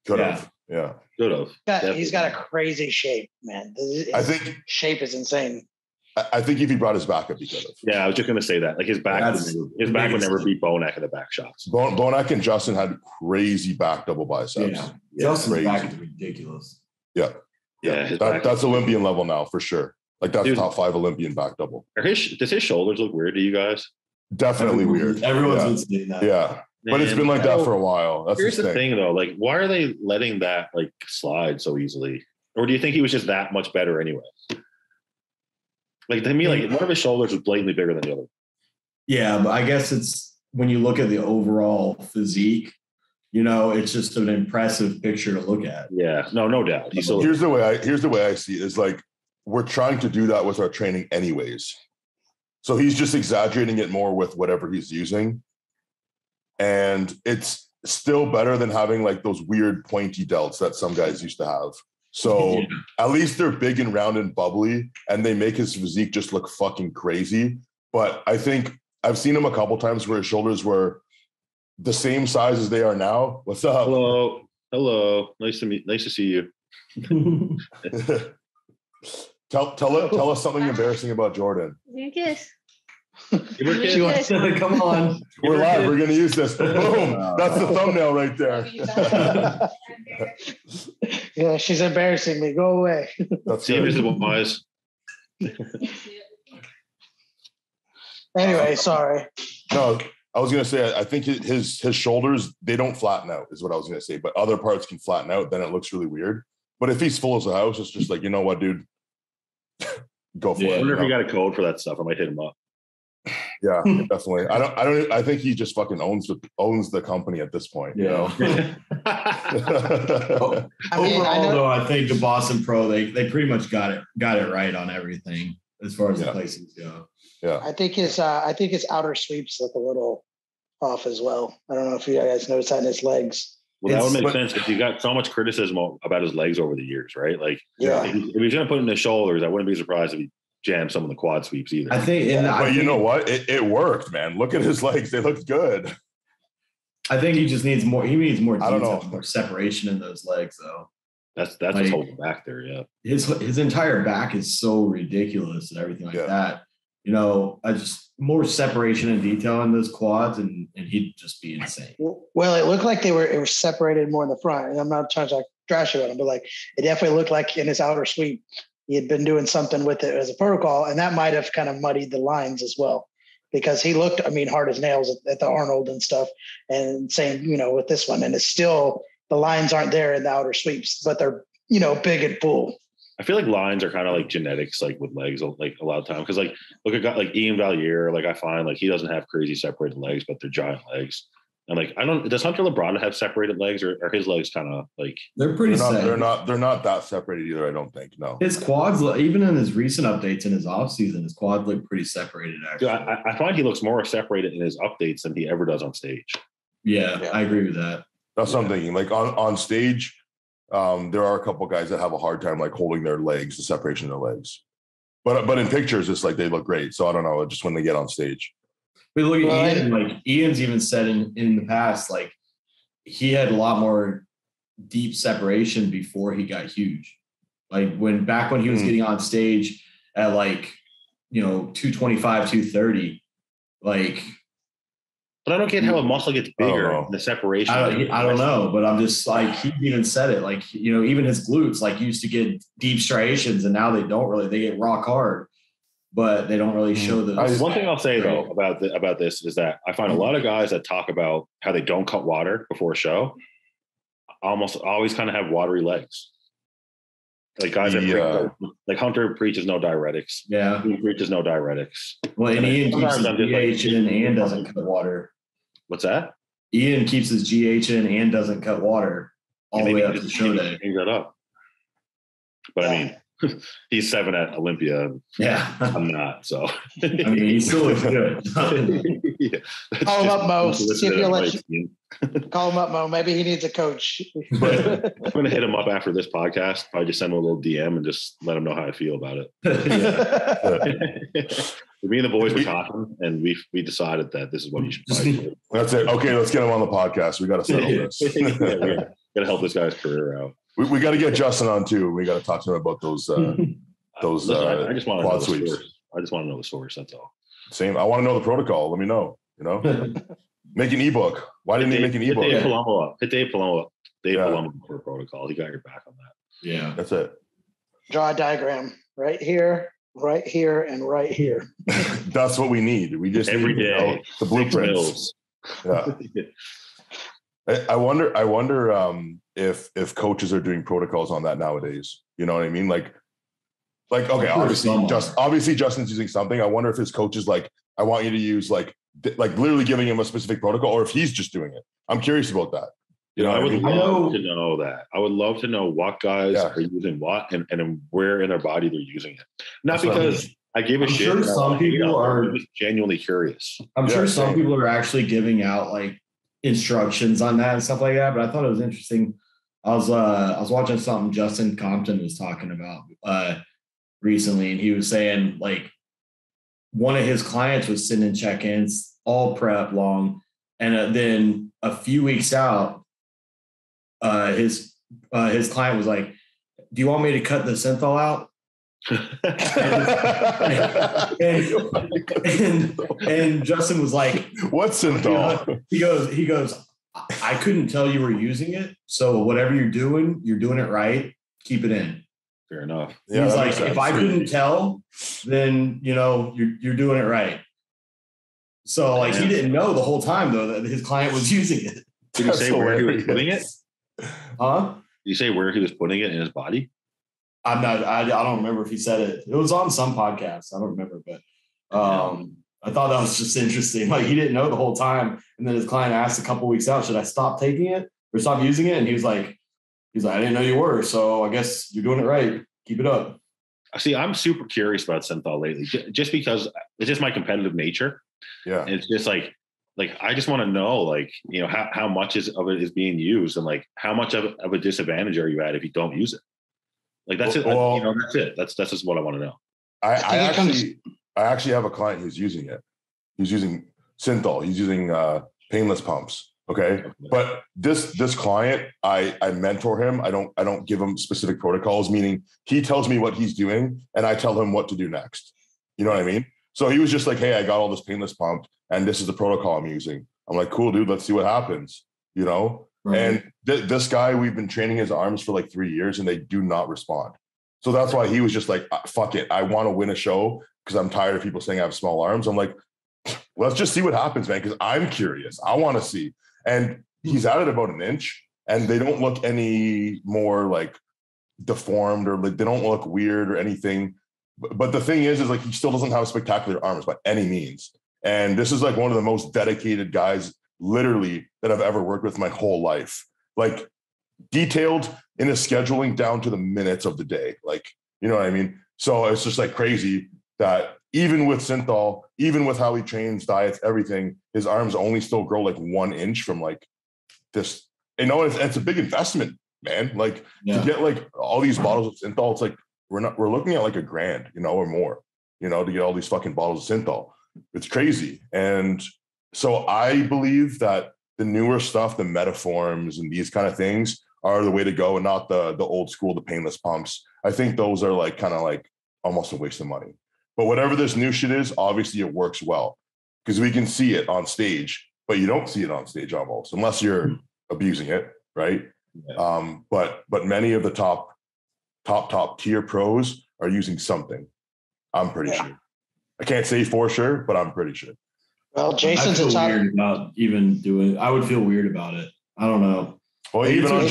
Could have. Yeah. Could have. He's got a crazy shape, man. I think shape is insane. I think if he brought his back up, he could have. Yeah, I was just going to say that. Like his back would never beat Bonak in the back shots. Bonak and Justin had crazy back double biceps. Yeah. Justin's back is ridiculous. Yeah. That's Olympian level now for sure. Like that's top 5 Olympian back double. Does his shoulders look weird to you guys? Definitely weird. Everyone's been saying that. Yeah. But it's been like that for a while. That's here's the thing though. Like, why are they letting that like slide so easily? Or do you think he was just that much better anyway? Like to me, like one of his shoulders was blatantly bigger than the other. Yeah, but I guess it's when you look at the overall physique, it's just an impressive picture to look at. Yeah, no doubt. Here's the way I see it is like we're trying to do that with our training anyways. So he's just exaggerating it more with whatever he's using. And it's still better than having like those weird pointy delts that some guys used to have. So at least they're big and round and bubbly and they make his physique just look fucking crazy. But I think I've seen him a couple times where his shoulders were the same size as they are now. What's up? Hello. Nice to see you. Tell us something embarrassing about Jordan. Your kiss. Come on. We're live. We're going to use this. Boom. That's the thumbnail right there. Yeah, she's embarrassing me. Go away. That's invisible eyes. Anyway, sorry. No, I was going to say, I think his shoulders, they don't flatten out is what I was going to say, but other parts can flatten out. Then it looks really weird. But if he's full as a house, it's just like, you know what, dude? Go for it. I wonder if he got a code for that stuff. I might hit him up. Yeah, definitely. I think he just fucking owns the company at this point. Yeah. Overall, though, I think the Boston Pro they pretty much got it right on everything as far as the placings go. Yeah, I think his outer sweeps look a little off as well. I don't know if you guys noticed that in his legs. Well, that would make sense because you got so much criticism about his legs over the years, right? Like, if he's going to put in his shoulders, I wouldn't be surprised if he jammed some of the quad sweeps either. I think, but you know what? It worked, man. Look at his legs; they looked good. I think he just needs more. He needs more detail, more separation in those legs, though. That's what's holding back there. Yeah, his entire back is so ridiculous and everything like that. I just more separation and detail in those quads, and he'd just be insane. Well, it looked like it were separated more in the front, and I'm not trying to trash about him, but like it definitely looked like in his outer sweep he had been doing something with it as a protocol, and that might have kind of muddied the lines as well, because he looked, hard as nails at the Arnold and stuff, and same, with this one, and it's still the lines aren't there in the outer sweeps, but they're big and full. I feel like lines are kind of like genetics, like with legs, like a lot of time. Because like look at guy like Ian Valier, like I find like he doesn't have crazy separated legs, but they're giant legs. And like does Hunter Labrada have separated legs, or are his legs kind of like they're pretty? They're not that separated either. I don't think. No. His quads, even in his recent updates in his off season, his quads look pretty separated. Actually, I find he looks more separated in his updates than he ever does on stage. Yeah, I agree with that. That's what I'm thinking. Like on stage. There are a couple guys that have a hard time like holding their legs, the separation of their legs. But in pictures, it's like they look great. So I don't know, just when they get on stage. But look at Ian. Like Ian's even said in the past, like he had a lot more deep separation before he got huge. Like back when he was getting on stage at 225, 230, like. But I don't get how a muscle gets bigger. The separation. I don't know, but I'm just like he even said it. Like even his glutes used to get deep striations, and now they don't really. They get rock hard, but they don't really show those. One thing I'll say though about this is that I find a lot of guys that talk about how they don't cut water before a show almost always kind of have watery legs. Like guys like Hunter preaches no diuretics. Yeah. He preaches no diuretics. Well, and Ian keeps his sometimes I'm just GH in and doesn't cut water. What's that? Ian keeps his GH in and doesn't cut water all the way up to show day. Change that up. But I mean, he's 7 at Olympia. Yeah. I'm not, so. I mean, he still looks good. Yeah. Call him up, Mo. See if he'll let you. Call him up, Mo. Maybe he needs a coach. I'm going to hit him up after this podcast. Probably just send him a little DM and just let him know how I feel about it. Me and the boys were talking, and we decided that this is what you should do. That's it. Okay, let's get him on the podcast. We got to settle this. We got to help this guy's career out. We got to get Justin on too. We got to talk to him about those Listen, I just want to know quad the sweeps. source. I just want to know the source. That's all. Same. I want to know the protocol. Let me know. Make an ebook. Why didn't he make an ebook? Hit Dave Palumbo. Dave Palumbo for a protocol. He got your back on that. Yeah, that's it. Draw a diagram right here, and right here. That's what we need. We just every need, day the blueprints. Yeah. I wonder if coaches are doing protocols on that nowadays. You know what I mean? Like okay, obviously Justin's using something. I wonder if his coach is like, I want you to use like literally giving him a specific protocol, or if he's just doing it. I'm curious about that. I would love to know that. I would love to know what guys are using what and where in their body they're using it. Not because I give a shit. Sure some people are just genuinely curious. I'm sure some people are actually giving out like instructions on that and stuff like that. But I thought it was interesting. I was watching something Justin Compton was talking about recently, and he was saying like one of his clients was sending check-ins all prep long, and then a few weeks out, his client was like, "Do you want me to cut the synthol out?" and Justin was like, "What's synthol?" He goes, "I couldn't tell you were using it, so whatever you're doing it right. Keep it in." Fair enough. Yeah, he's like, if I couldn't tell, then you're doing it right. So like he didn't know the whole time though that his client was using it. Did he say where he was putting it? Huh? Did he say where he was putting it in his body? I don't remember if he said it. It was on some podcast. I don't remember, but I thought that was just interesting. Like he didn't know the whole time. And then his client asked a couple weeks out, should I stop taking it or stop using it? And he was like, I didn't know you were. So I guess you're doing it right. Keep it up. See, I'm super curious about synthol lately, just because it's just my competitive nature. Yeah. And it's just like I just want to know, like, how much of it is being used, and like how much of a disadvantage are you at if you don't use it? Like that's it. That's it. That's just what I want to know. I actually have a client who's using it. He's using synthol. He's using painless pumps. Okay. But this client, I mentor him. I don't give him specific protocols, meaning he tells me what he's doing and I tell him what to do next. You know what I mean? So he was just like, hey, I got all this painless pump and this is the protocol I'm using. I'm like, cool, dude, let's see what happens. Right. And this guy, we've been training his arms for like 3 years and they do not respond. So that's why he was just like, fuck it. I want to win a show because I'm tired of people saying I have small arms. I'm like, let's just see what happens, man. Because I'm curious. I want to see. And he's at it about an inch and they don't look any more like deformed or like they don't look weird or anything. But the thing is like he still doesn't have spectacular arms by any means. And this is like one of the most dedicated guys literally that I've ever worked with my whole life. Like detailed in his scheduling down to the minutes of the day. Like, you know what I mean? So it's just like crazy that even with synthol, even with how he trains, diets, everything, his arms only still grow like 1 inch from like this. It's a big investment, man. Like to get like all these bottles of synthol, it's like we're looking at like $1,000, or more, to get all these fucking bottles of synthol. It's crazy. And so I believe that the newer stuff, the metaforms and these kind of things are the way to go and not the old school, the painless pumps. I think those are like kind of like almost a waste of money. But whatever this new shit is, obviously it works well because we can see it on stage, but you don't see it on stage almost unless you're abusing it, right? Yeah. But many of the top tier pros are using something. I'm pretty sure. I can't say for sure, but I'm pretty sure. Well, Jason's weird about even doing. I would feel weird about it. I don't know. Well, even on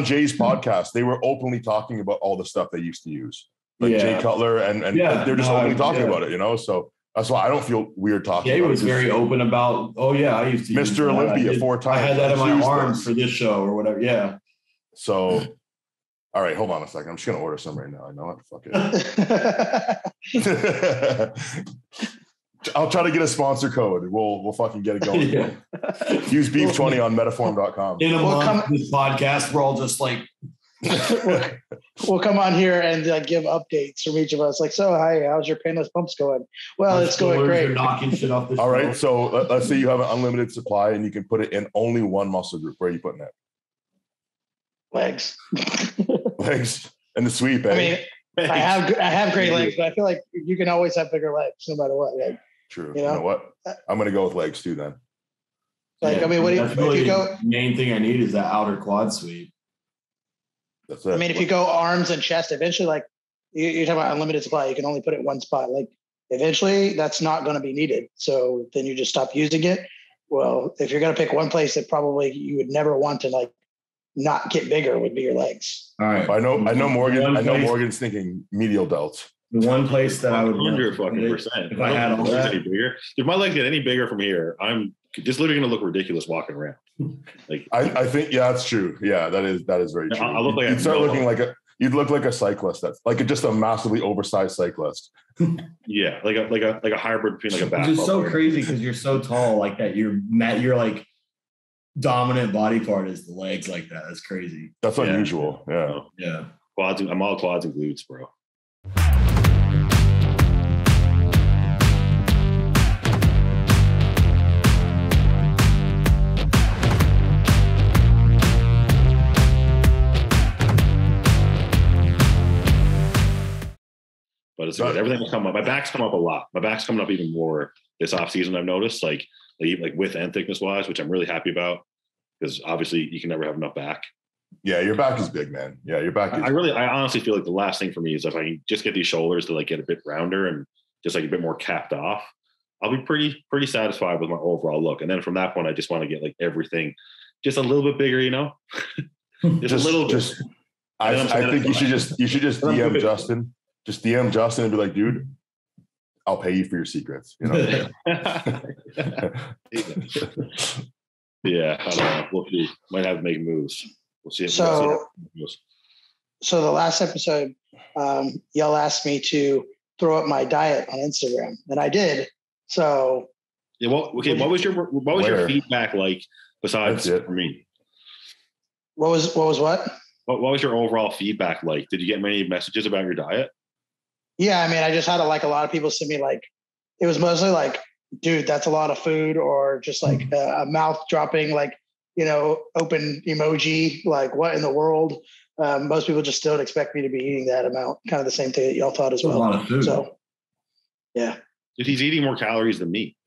Jay's podcast, they were openly talking about all the stuff they used to use, like Jay Cutler, and they're just openly talking about it, you know. So that's why I don't feel weird talking. Jay about was it. very open about. Oh yeah, I used to Mr. Olympia 4 times. I had that in my arms for this show or whatever. Yeah. So, all right, hold on a second. I'm just gonna order some right now. I know it. Fuck it. I'll try to get a sponsor code. We'll fucking get it going. Yeah. Use beef20 on metaform.com. In a month, this podcast, we're all just like, we'll come on here and like give updates from each of us. Like, so hi, how's your painless pumps going? Well, it's going great. Knocking shit off the all right, so let's say you have an unlimited supply and you can put it in only one muscle group. Where are you putting it? Legs. Legs and the sweep. Eh? I mean, I have great legs, but I feel like you can always have bigger legs no matter what. Like, true. You know what? I'm going to go with legs too then. Like, I mean, if you go, the main thing I need is that outer quad sweep. That's it. I mean, if you go arms and chest, eventually, like you're talking about unlimited supply, you can only put it in one spot. Like eventually that's not going to be needed. So then you just stop using it. Well, if you're going to pick one place that probably you would never want to like not get bigger would be your legs. All right. I know Morgan's thinking medial delts. The one place that I would 100% if I had all that. Any bigger. If my legs get any bigger from here, I'm just literally going to look ridiculous walking around. Like I think that's true. Yeah, that is very true. I look like you'd start looking like you'd look like a cyclist. That's like just a massively oversized cyclist. Yeah, like a hybrid between like a basketball. Which is so crazy because you're so tall, like that. You're like dominant body part is the legs like that. That's crazy. That's unusual. Yeah. Yeah. Quads. I'm all quads and glutes, bro. But it's good. Everything will come up. My back's come up a lot. My back's coming up even more this off season. I've noticed, like width and thickness wise, which I'm really happy about because obviously you can never have enough back. Yeah, your back is big, man. Yeah, your back. I honestly feel like the last thing for me is if I can just get these shoulders to like get a bit rounder and just like a bit more capped off, I'll be pretty satisfied with my overall look. And then from that point, I just want to get like everything just a little bit bigger, you know, just a little bit. I think you should just DM Justin. Just DM Justin and be like, dude, I'll pay you for your secrets. You know? Yeah, I don't know. We'll see. Might have to make moves. We'll see. So the last episode, y'all asked me to throw up my diet on Instagram, and I did. So yeah, well, okay. What was your feedback like besides for me? What was what? What was your overall feedback like? Did you get many messages about your diet? Yeah, I mean, I just had a lot of people send me like, it was mostly like, dude, that's a lot of food, or just like a mouth dropping, like, you know, open emoji, like what in the world? Most people just don't expect me to be eating that amount. Kind of the same thing that y'all thought as well. A lot of food. So, yeah. Dude, he's eating more calories than me.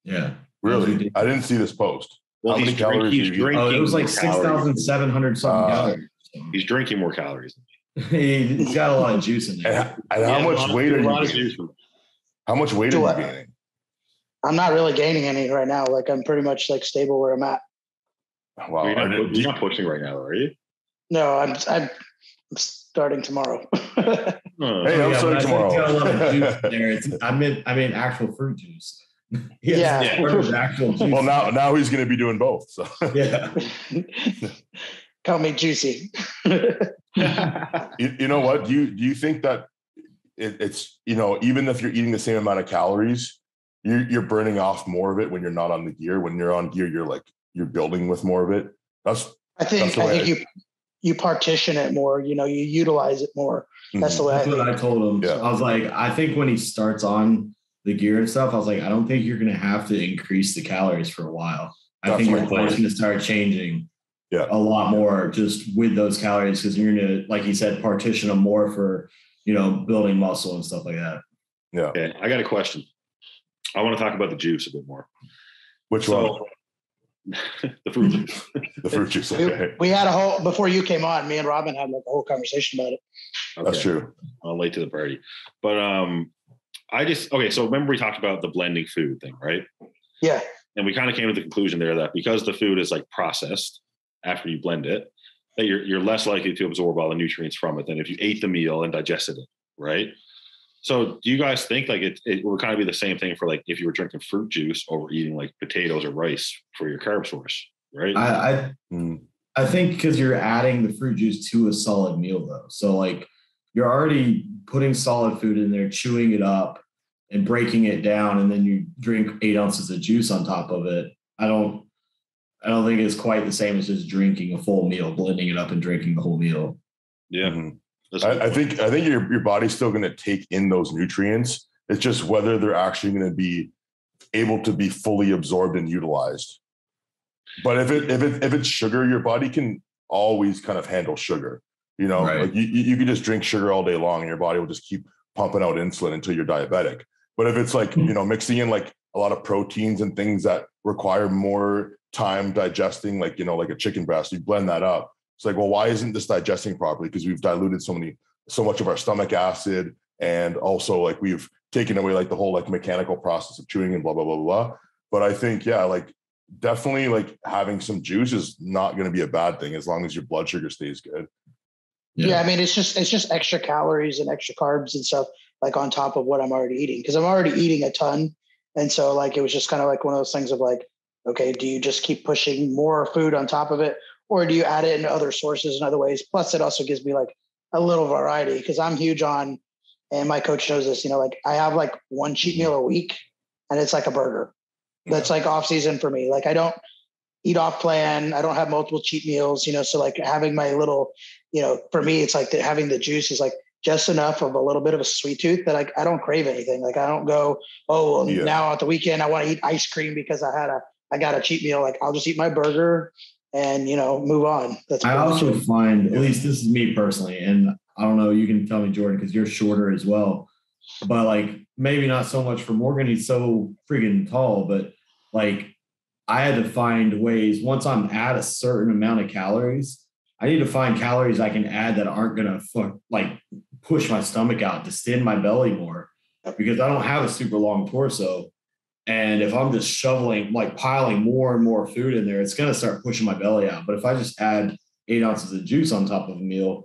Yeah. Really? I didn't see this post. Well, how many calories? He's drinking. Oh, it was like 6,700 something calories. He's drinking more calories than me. He's got a lot of juice in there. And how much weight are you gaining? How much weight are you gaining? I'm not really gaining any right now. Like I'm pretty much like stable where I'm at. Wow. You're not pushing right now, are you? No, I'm starting tomorrow. Hey, I'm starting tomorrow. Got a lot of juice in there. I meant actual fruit juice. Yeah. Actual juice. Well, now he's going to be doing both. So yeah. Call me juicy. You know what? Do you think that it's, you know, even if you're eating the same amount of calories, you're burning off more of it when you're not on the gear. When you're on gear, you're building with more of it. I think you partition it more. You know, you utilize it more. That's the way. That's what I told him. Yeah. So I was like, I think when he starts on the gear and stuff, I was like, I don't think you're going to have to increase the calories for a while. I think your body's going to start changing. Yeah, a lot more just with those calories because you're gonna, like you said, partition them more for, you know, building muscle and stuff like that. Yeah. Okay, I got a question. I want to talk about the juice a bit more. Which one? The fruit juice. The fruit juice. Okay. We had a whole, before you came on, me and Robin had like a whole conversation about it. Okay. That's true. I'm late to the party, but so remember we talked about the blending food thing, right? Yeah. And we kind of came to the conclusion there that because the food is like processed, after you blend it, that you're less likely to absorb all the nutrients from it than if you ate the meal and digested it, right? So do you guys think like it would kind of be the same thing for like if you were drinking fruit juice over eating like potatoes or rice for your carb source, right? I think because you're adding the fruit juice to a solid meal though. So like you're already putting solid food in there, chewing it up and breaking it down, and then you drink 8 ounces of juice on top of it. I don't think it's quite the same as just drinking a full meal, blending it up and drinking the whole meal. Yeah. Mm-hmm. I think your body's still going to take in those nutrients. It's just whether they're actually going to be able to be fully absorbed and utilized. But if it's sugar, your body can always kind of handle sugar. You know, right. Like you can just drink sugar all day long, and your body will just keep pumping out insulin until you're diabetic. But if it's like mixing in like a lot of proteins and things that require more time digesting, like like a chicken breast, you blend that up. It's like, well, why isn't this digesting properly? Because we've diluted so much of our stomach acid, and also like we've taken away like the whole like mechanical process of chewing and blah blah blah blah. But I think like definitely like having some juice is not going to be a bad thing as long as your blood sugar stays good. Yeah, I mean it's just extra calories and extra carbs and stuff like on top of what I'm already eating, because I'm already eating a ton, and so like it was just kind of like one of those things of like, okay, do you just keep pushing more food on top of it? Or do you add it into other sources and other ways? Plus, it also gives me like a little variety, because I'm huge on, and my coach knows this, like I have like one cheat meal a week, and it's like a burger. That's like off season for me. Like I don't eat off plan. I don't have multiple cheat meals, so like having my little, for me, it's like having the juice is like just enough of a little bit of a sweet tooth that I don't crave anything. Like I don't go, now at the weekend, I want to eat ice cream because I got a cheat meal. Like I'll just eat my burger and move on. I also find, at least this is me personally, and I don't know, you can tell me, Jordan, because you're shorter as well, but like maybe not so much for Morgan, he's so freaking tall, but like I had to find ways, once I'm at a certain amount of calories, I need to find calories I can add that aren't gonna push my stomach out, distend my belly more, because I don't have a super long torso. And if I'm just shoveling, like piling more and more food in there, it's going to start pushing my belly out. But if I just add 8 ounces of juice on top of a meal,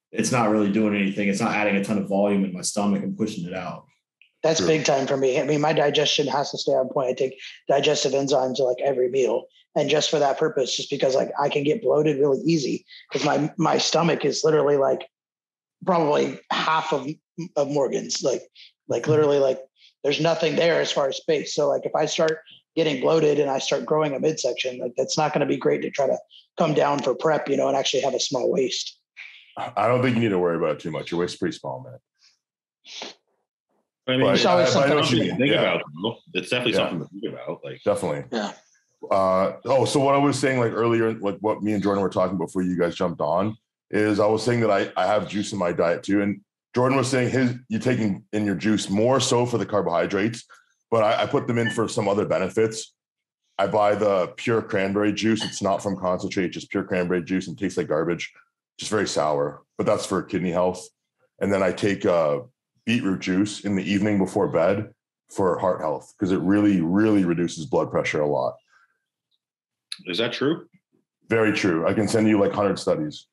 it's not really doing anything. It's not adding a ton of volume in my stomach and pushing it out. That's big time for me. I mean, my digestion has to stay on point. I take digestive enzymes like every meal. And just for that purpose, just because like I can get bloated really easy, because my stomach is literally like probably half of Morgan's, like literally like, there's nothing there as far as space. So like if I start getting bloated and I start growing a midsection, like that's not going to be great to try to come down for prep, and actually have a small waist. I don't think you need to worry about it too much. Your waist's pretty small, man. I mean, it's always something to think about. It's definitely something to think about. Like definitely. Yeah. So what I was saying like earlier, like what me and Jordan were talking before you guys jumped on, is I was saying that I have juice in my diet too. And Jordan was saying you're taking in your juice more so for the carbohydrates, but I put them in for some other benefits. I buy the pure cranberry juice. It's not from concentrate, just pure cranberry juice, and tastes like garbage, just very sour, but that's for kidney health. And then I take beetroot juice in the evening before bed for heart health, because it really, really reduces blood pressure a lot. Is that true? Very true. I can send you like 100 studies.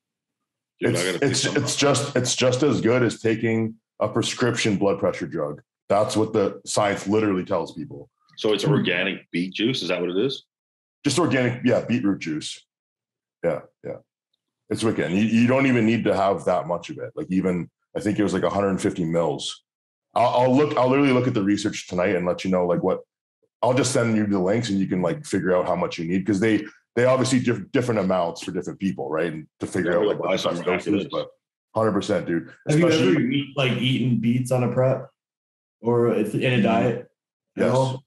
Dude, it's just as good as taking a prescription blood pressure drug. That's what the science literally tells people. So it's organic beet juice. Is that what it is? Just organic, beetroot juice. Yeah. It's wicked. And you don't even need to have that much of it. Like even I think it was like 150 mils. I'll literally look at the research tonight and let you know like what. I'll just send you the links and you can like figure out how much you need, because they obviously different amounts for different people, right? And to figure out like what the best dose is, but 100%, dude. Have you ever eaten beets on a prep or in a diet? Yes.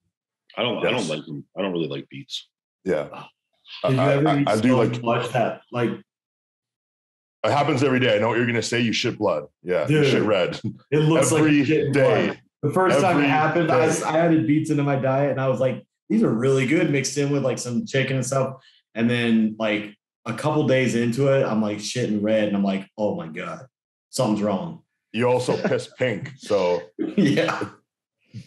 I don't like them. I don't really like beets. Yeah. Did you ever eat I do like much that like it happens every day. I know what you're gonna say. You shit blood. Yeah, dude, you shit red. It looks every like shit day. Blood. The first time it happened, I added beets into my diet, and I was like, these are really good mixed in with like some chicken and stuff. And then like a couple days into it, I'm like shitting red, and I'm like, oh my god, something's wrong. You also piss pink, so yeah.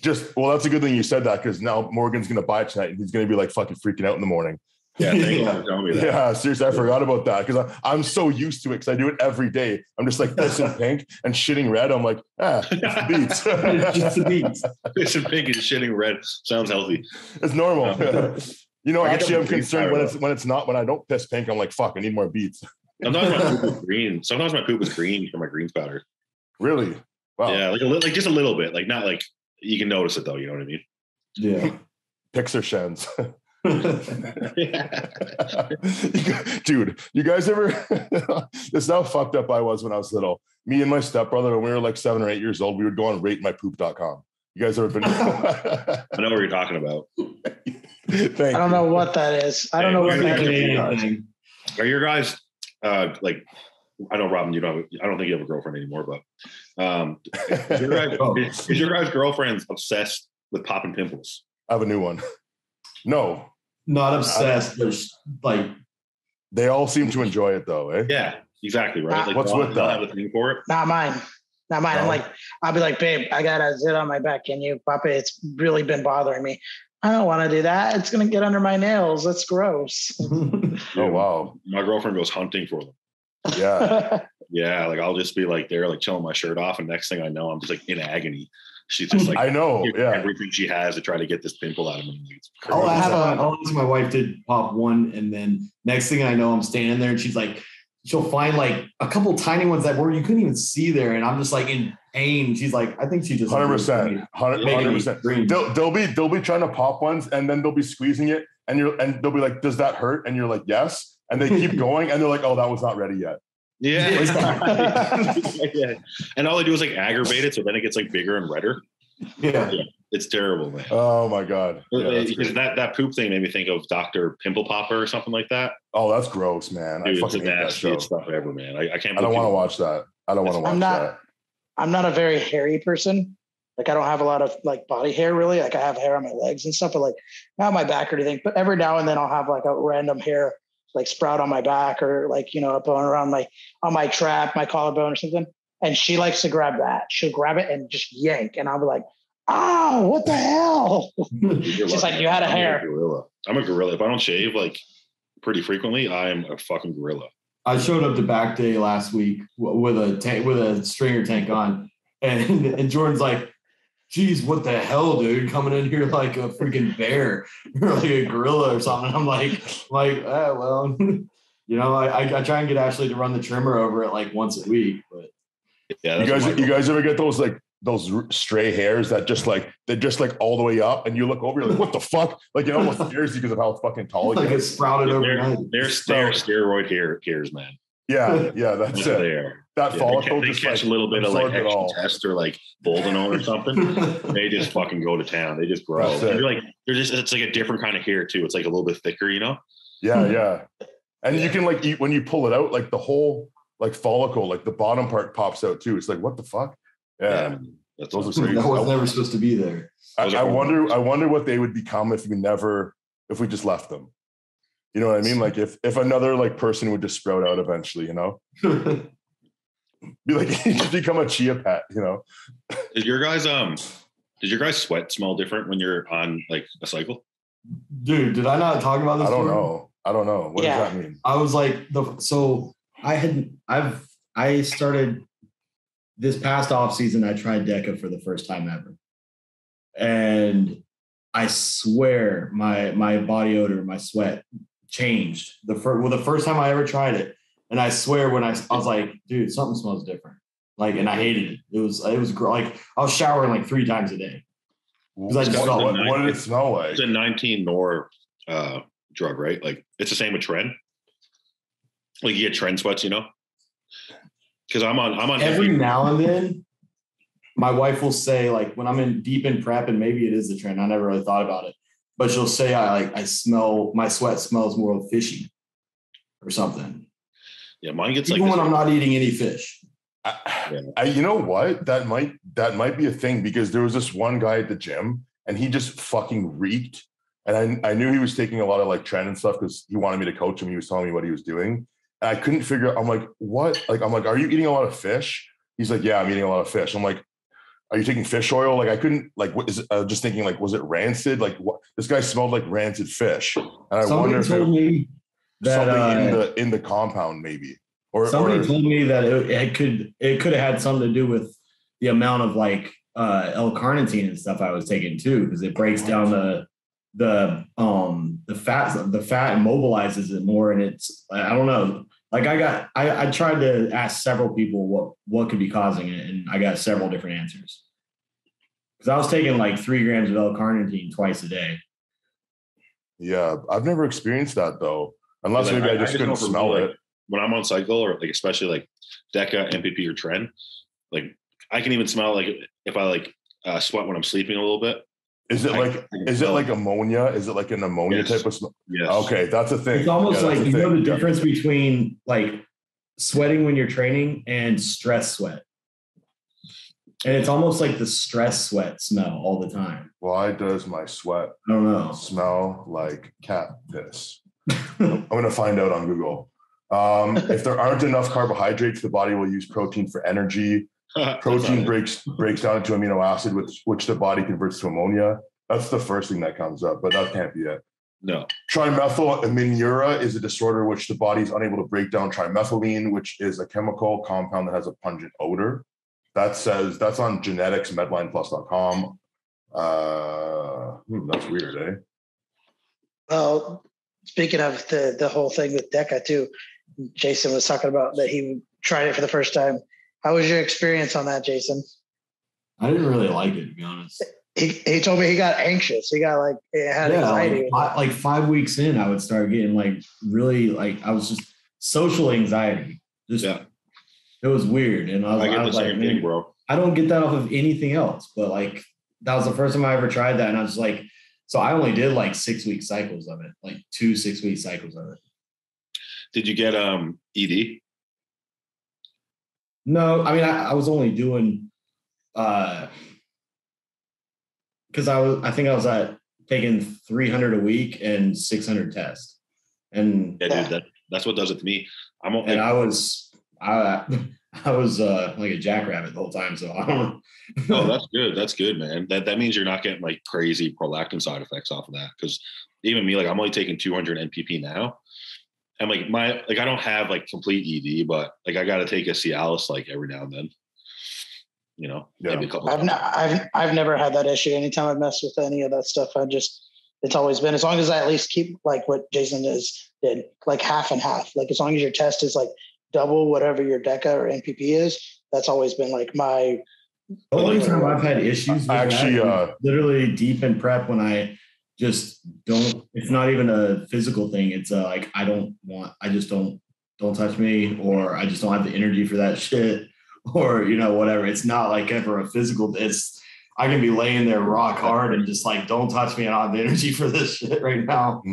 That's a good thing you said that, because now Morgan's gonna buy it tonight, and he's gonna be like fucking freaking out in the morning. Yeah, thank you for telling me that. Yeah, seriously, I forgot about that because I'm so used to it because I do it every day. I'm just like pissing pink and shitting red. I'm like, it's the beats. Just the beats. Pissing pink and shitting red sounds healthy. It's normal. You know, actually, I'm green concerned when it's not, when I don't piss pink, I'm like, fuck, I need more beats. Sometimes my poop is green. Sometimes my poop is green for my greens powder. Really? Wow. Yeah, like just a little bit. Like not like you can notice it though. You know what I mean? Yeah. Pixar shens. Dude, you guys ever this is how fucked up I was when I was little. Me and my stepbrother, when we were like 7 or 8 years old, we would go on ratemypoop.com. You guys ever been I know what you're talking about. I don't know what that is. I don't know what that is. Are your guys like, I know Robin, I don't think you have a girlfriend anymore, but is your guys' girlfriends obsessed with popping pimples? I have a new one. No. Not obsessed, but like they all seem to enjoy it though, eh? Yeah, exactly, right? Like, what's with that? Have a thing for it? Not mine. No. I'm like, I'll be like, babe, I got a zit on my back. Can you pop it? It's really been bothering me. I don't want to do that. It's going to get under my nails. That's gross. Oh, wow. My girlfriend goes hunting for them. Yeah. Yeah. Like I'll just be like there, like chilling my shirt off. And next thing I know, I'm just like in agony. She's just like, I know. Yeah. Everything she has to try to get this pimple out of me. I'll my wife did pop one. And then next thing I know, I'm standing there and she's like, she'll find like a couple tiny ones that were you couldn't even see there, and I'm just like in pain. She's like, I think she just 100%. They'll be trying to pop ones, and then they'll be squeezing it, and they'll be like, "Does that hurt?" And you're like, "Yes." And they keep going, and they're like, "Oh, that was not ready yet." Yeah. Yeah. And all they do is like aggravate it, so then it gets like bigger and redder. Yeah. It's terrible, man. Oh my God. Yeah, that poop thing made me think of Dr. Pimple Popper or something like that. Oh, that's gross, man. Dude, I fucking hate that show. Stuff ever, man. I can't. I don't want to watch that. I don't want to watch that. I'm not a very hairy person. Like I don't have a lot of like body hair really. Like I have hair on my legs and stuff, but like not my back or anything. But every now and then I'll have like a random hair like sprout on my back or like, up around on my trap, my collarbone or something. And she likes to grab that. She'll grab it and just yank. And I'll be like, oh, what the hell? She's like, you had a hair. I'm a gorilla. If I don't shave like pretty frequently, I'm a fucking gorilla. I showed up to back day last week with a stringer tank on, and Jordan's like, geez, what the hell, dude? Coming in here like a freaking bear or like a gorilla or something. I'm like, well, I try and get Ashley to run the trimmer over it like once a week, but yeah. You guys ever get those like those stray hairs that they're just like all the way up, and you look over, you're like, what the fuck? Like it almost scares you because of how fucking tall it like is. It's sprouted overnight. They're steroid hairs, man. Yeah, that's it. They are. That follicle they just catch like a little bit of like extra test or like boldenone or something. They just fucking go to town. They just grow. It's like a different kind of hair too. It's like a little bit thicker, Yeah. And you can like eat when you pull it out, like the whole like follicle, like the bottom part pops out too. It's like, what the fuck? Yeah. Those are crazy. That was never supposed to be there. I wonder what they would become if we just left them. You know what I mean? Like if another like person would just sprout out eventually, be like, you just become a chia pet, Does your guys sweat smell different when you're on like a cycle? Dude, did I not talk about this? I don't know. What does that mean? I was like, I started this past off season. I tried Deca for the first time ever, and I swear my body odor, my sweat changed the first time I ever tried it. And I swear when I was like, dude, something smells different. Like, and I hated it. It was like I was showering like 3 times a day. What did it smell like? It's a 19 Nor drug, right? Like it's the same with Tren. Like you get Tren sweats, Because I'm on every now and then. My wife will say, like, when I'm deep in prep, and maybe it is the trend. I never really thought about it, but she'll say, I smell, my sweat smells more fishy or something. Yeah, mine gets even when I'm not eating any fish. You know what? That might be a thing, because there was this one guy at the gym and he just fucking reeked. And I knew he was taking a lot of like trend and stuff because he wanted me to coach him. He was telling me what he was doing. And I couldn't figure out, I'm like, what? Like, I'm like, are you eating a lot of fish? He's like, yeah, I'm eating a lot of fish. I'm like, are you taking fish oil? Like, I couldn't, like, what is it? Just thinking, like, was it rancid? Like, what? this guy smelled like rancid fish. And I Somebody wonder if told me that something in the compound maybe. Somebody told me that it could have had something to do with the amount of like L-carnitine and stuff I was taking too, because it breaks down the fat and mobilizes it more. And it's, I don't know. Like I tried to ask several people what could be causing it, and I got several different answers. Because I was taking like 3 grams of L-carnitine twice a day. Yeah, I've never experienced that though, unless maybe I just couldn't smell it. When I'm on cycle, or like especially like Deca, MPP, or Tren, like I can even smell like if I like sweat when I'm sleeping a little bit. Is it like ammonia? Is it like an ammonia type of smell? Yes. Okay, that's a thing. It's almost like you know the difference between like sweating when you're training and stress sweat. And it's almost like the stress sweat smell all the time. Why does my sweat smell like cat piss? I'm going to find out on Google. If there aren't enough carbohydrates, the body will use protein for energy. Protein breaks down into amino acid, which the body converts to ammonia. That's the first thing that comes up, but that can't be it. No. Trimethylaminiuria is a disorder which the body is unable to break down trimethylene, which is a chemical compound that has a pungent odor. That's on geneticsmedlineplus.com. That's weird, eh? Well, speaking of the whole thing with Deca too, Jason was talking about that he tried it for the first time. How was your experience on that, Jason? I didn't really like it, to be honest. He told me he got anxious. He got had anxiety. Like 5 weeks in, I would start getting like really like I was just social anxiety. It was weird, and I was like, man, bro. I don't get that off of anything else, but like that was the first time I ever tried that, and I was like, so I only did like 6-week cycles of it, like 2 6-week cycles of it. Did you get ED? No, I mean I was only doing because I think I was taking 300 a week and 600 tests, and yeah, dude, that's what does it to me. I was like a jackrabbit the whole time, so I don't know. Oh, that's good, man. That means you're not getting like crazy prolactin side effects off of that, because even me, like I'm only taking 200 NPP now. And like I don't have like complete ED, but like I got to take a Cialis like every now and then, you know, maybe a couple. I've never had that issue. Anytime I've messed with any of that stuff, it's always been, as long as I at least keep like what Jason did, like half and half. Like as long as your test is like double whatever your DECA or NPP is, that's always been like my. The only time I've had issues with literally deep in prep when I just don't, it's not even a physical thing. It's like, I just don't touch me, or I just don't have the energy for that shit, or, you know, whatever. It's not like ever a physical, I can be laying there rock hard and just like, don't touch me. I don't have the energy for this shit right now.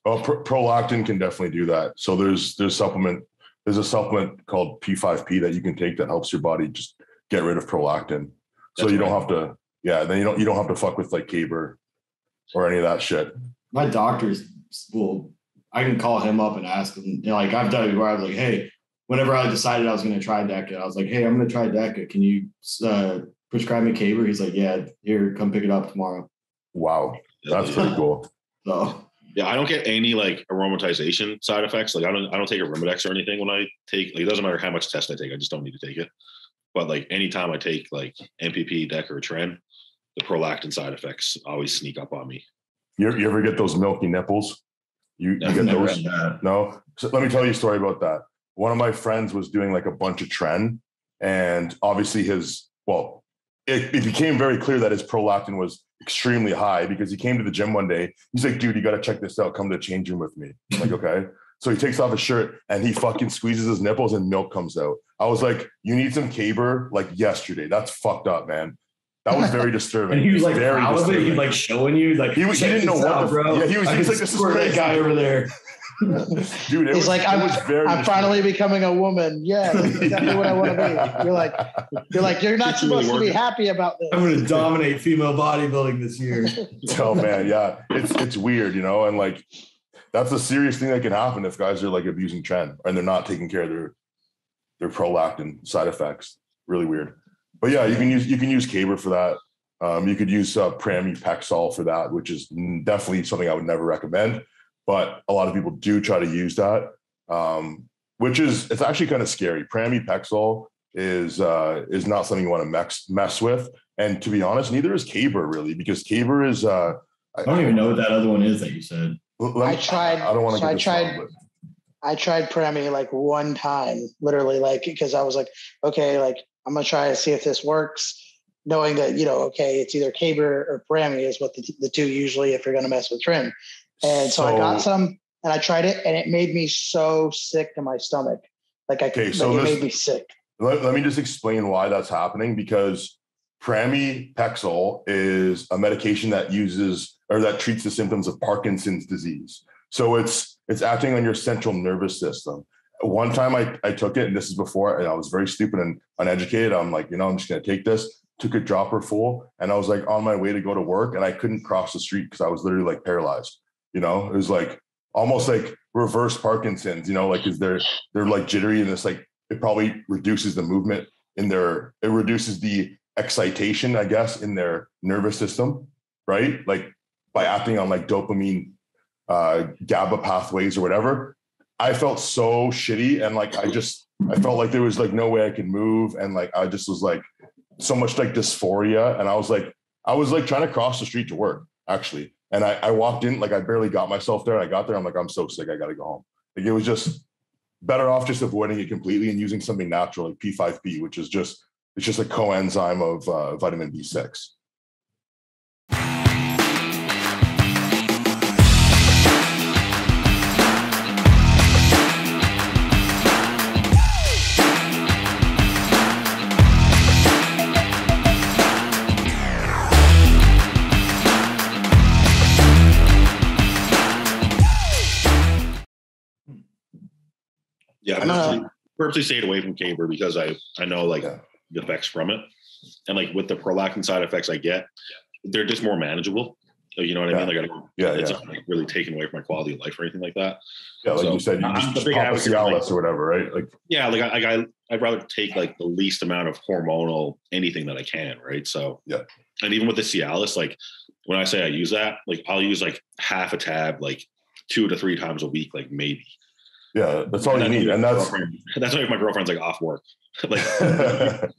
Well, prolactin can definitely do that. So there's a supplement called P5P that you can take that helps your body just get rid of prolactin. So you don't have to, then you don't have to fuck with like Caber or any of that shit. My doctors I can call him up and ask him, you know, like I've done it where I was like, hey, whenever I decided I was going to try Deca, I was like, hey, I'm going to try Deca. Can you prescribe me Caber? He's like, yeah, here, come pick it up tomorrow. Wow. That's pretty cool. So yeah, I don't get any like aromatization side effects. Like I don't take Arimidex or anything when I take, like, it doesn't matter how much test I take. I just don't need to take it. But like anytime I take like MPP, Deca, or Tren, the prolactin side effects always sneak up on me. You ever get those milky nipples? You get those? No. So let me tell you a story about that. One of my friends was doing like a bunch of Tren, and obviously it became very clear that his prolactin was extremely high, because he came to the gym one day. He's like, dude, you got to check this out. Come to the change room with me. I'm like, okay. So he takes off his shirt and he fucking squeezes his nipples and milk comes out. I was like, you need some Caber like yesterday. That's fucked up, man. That was very disturbing. And he was like proud of it. He's like showing you, like he didn't know what, bro. Yeah, he was like, this is crazy. That guy over there. Dude, he's like, I'm finally becoming a woman. Yeah, that's exactly what I want to be. You're like, you're not supposed to be happy about this. I'm going to dominate female bodybuilding this year. Oh man, yeah, it's weird, you know, and like that's a serious thing that can happen if guys are like abusing Tren and they're not taking care of their prolactin side effects. Really weird. But yeah, you can use Caber for that. You could use Prami Pexol for that, which is definitely something I would never recommend. But a lot of people do try to use that, it's actually kind of scary. Prami Pexol is not something you want to mess with. And to be honest, neither is Caber really, because Caber is. I don't even know what that other one is that you said. I tried. I don't want to get this wrong, but I tried Prami like one time, literally, like, because I was like, okay, like I'm gonna try to see if this works, knowing that, okay, it's either Caber or Prami is what the two usually if you're gonna mess with trim. And so I got some and I tried it and it made me so sick to my stomach. It made me sick. Let me just explain why that's happening, because Prami Pexol is a medication that treats the symptoms of Parkinson's disease. So it's acting on your central nervous system. One time I took it, and this is before, and I was very stupid and uneducated. I'm like, I'm just going to take this. Took a dropper full, and I was like on my way to go to work, and I couldn't cross the street because I was literally like paralyzed. It was like almost like reverse Parkinson's. Because they're like jittery, and it's like it probably reduces the movement it reduces the excitation, I guess, in their nervous system, right? Like by acting on like dopamine, GABA pathways or whatever. I felt so shitty, and like I felt like there was like no way I could move, and like I just was like so much like dysphoria, and I was like trying to cross the street to work actually, and I walked in, like I barely got myself there. I got there, I'm like, I'm so sick, I gotta go home. Like it was just better off just avoiding it completely and using something natural like P5P, which is just a coenzyme of vitamin B6. Yeah, I purposely stayed away from Caber because I know like the effects from it, and like with the prolactin side effects I get, they're just more manageable. You know what I mean? Like, it's not like really taken away from my quality of life or anything like that. Yeah, like you said, you just pop a Cialis or whatever, right? Like, yeah, like I'd rather take like the least amount of hormonal anything that I can, right? So yeah, and even with the Cialis, like when I say I use that, like I'll use like half a tab, like 2 to 3 times a week, like maybe. Yeah, that's all you need, and that's why my girlfriend's like off work. Like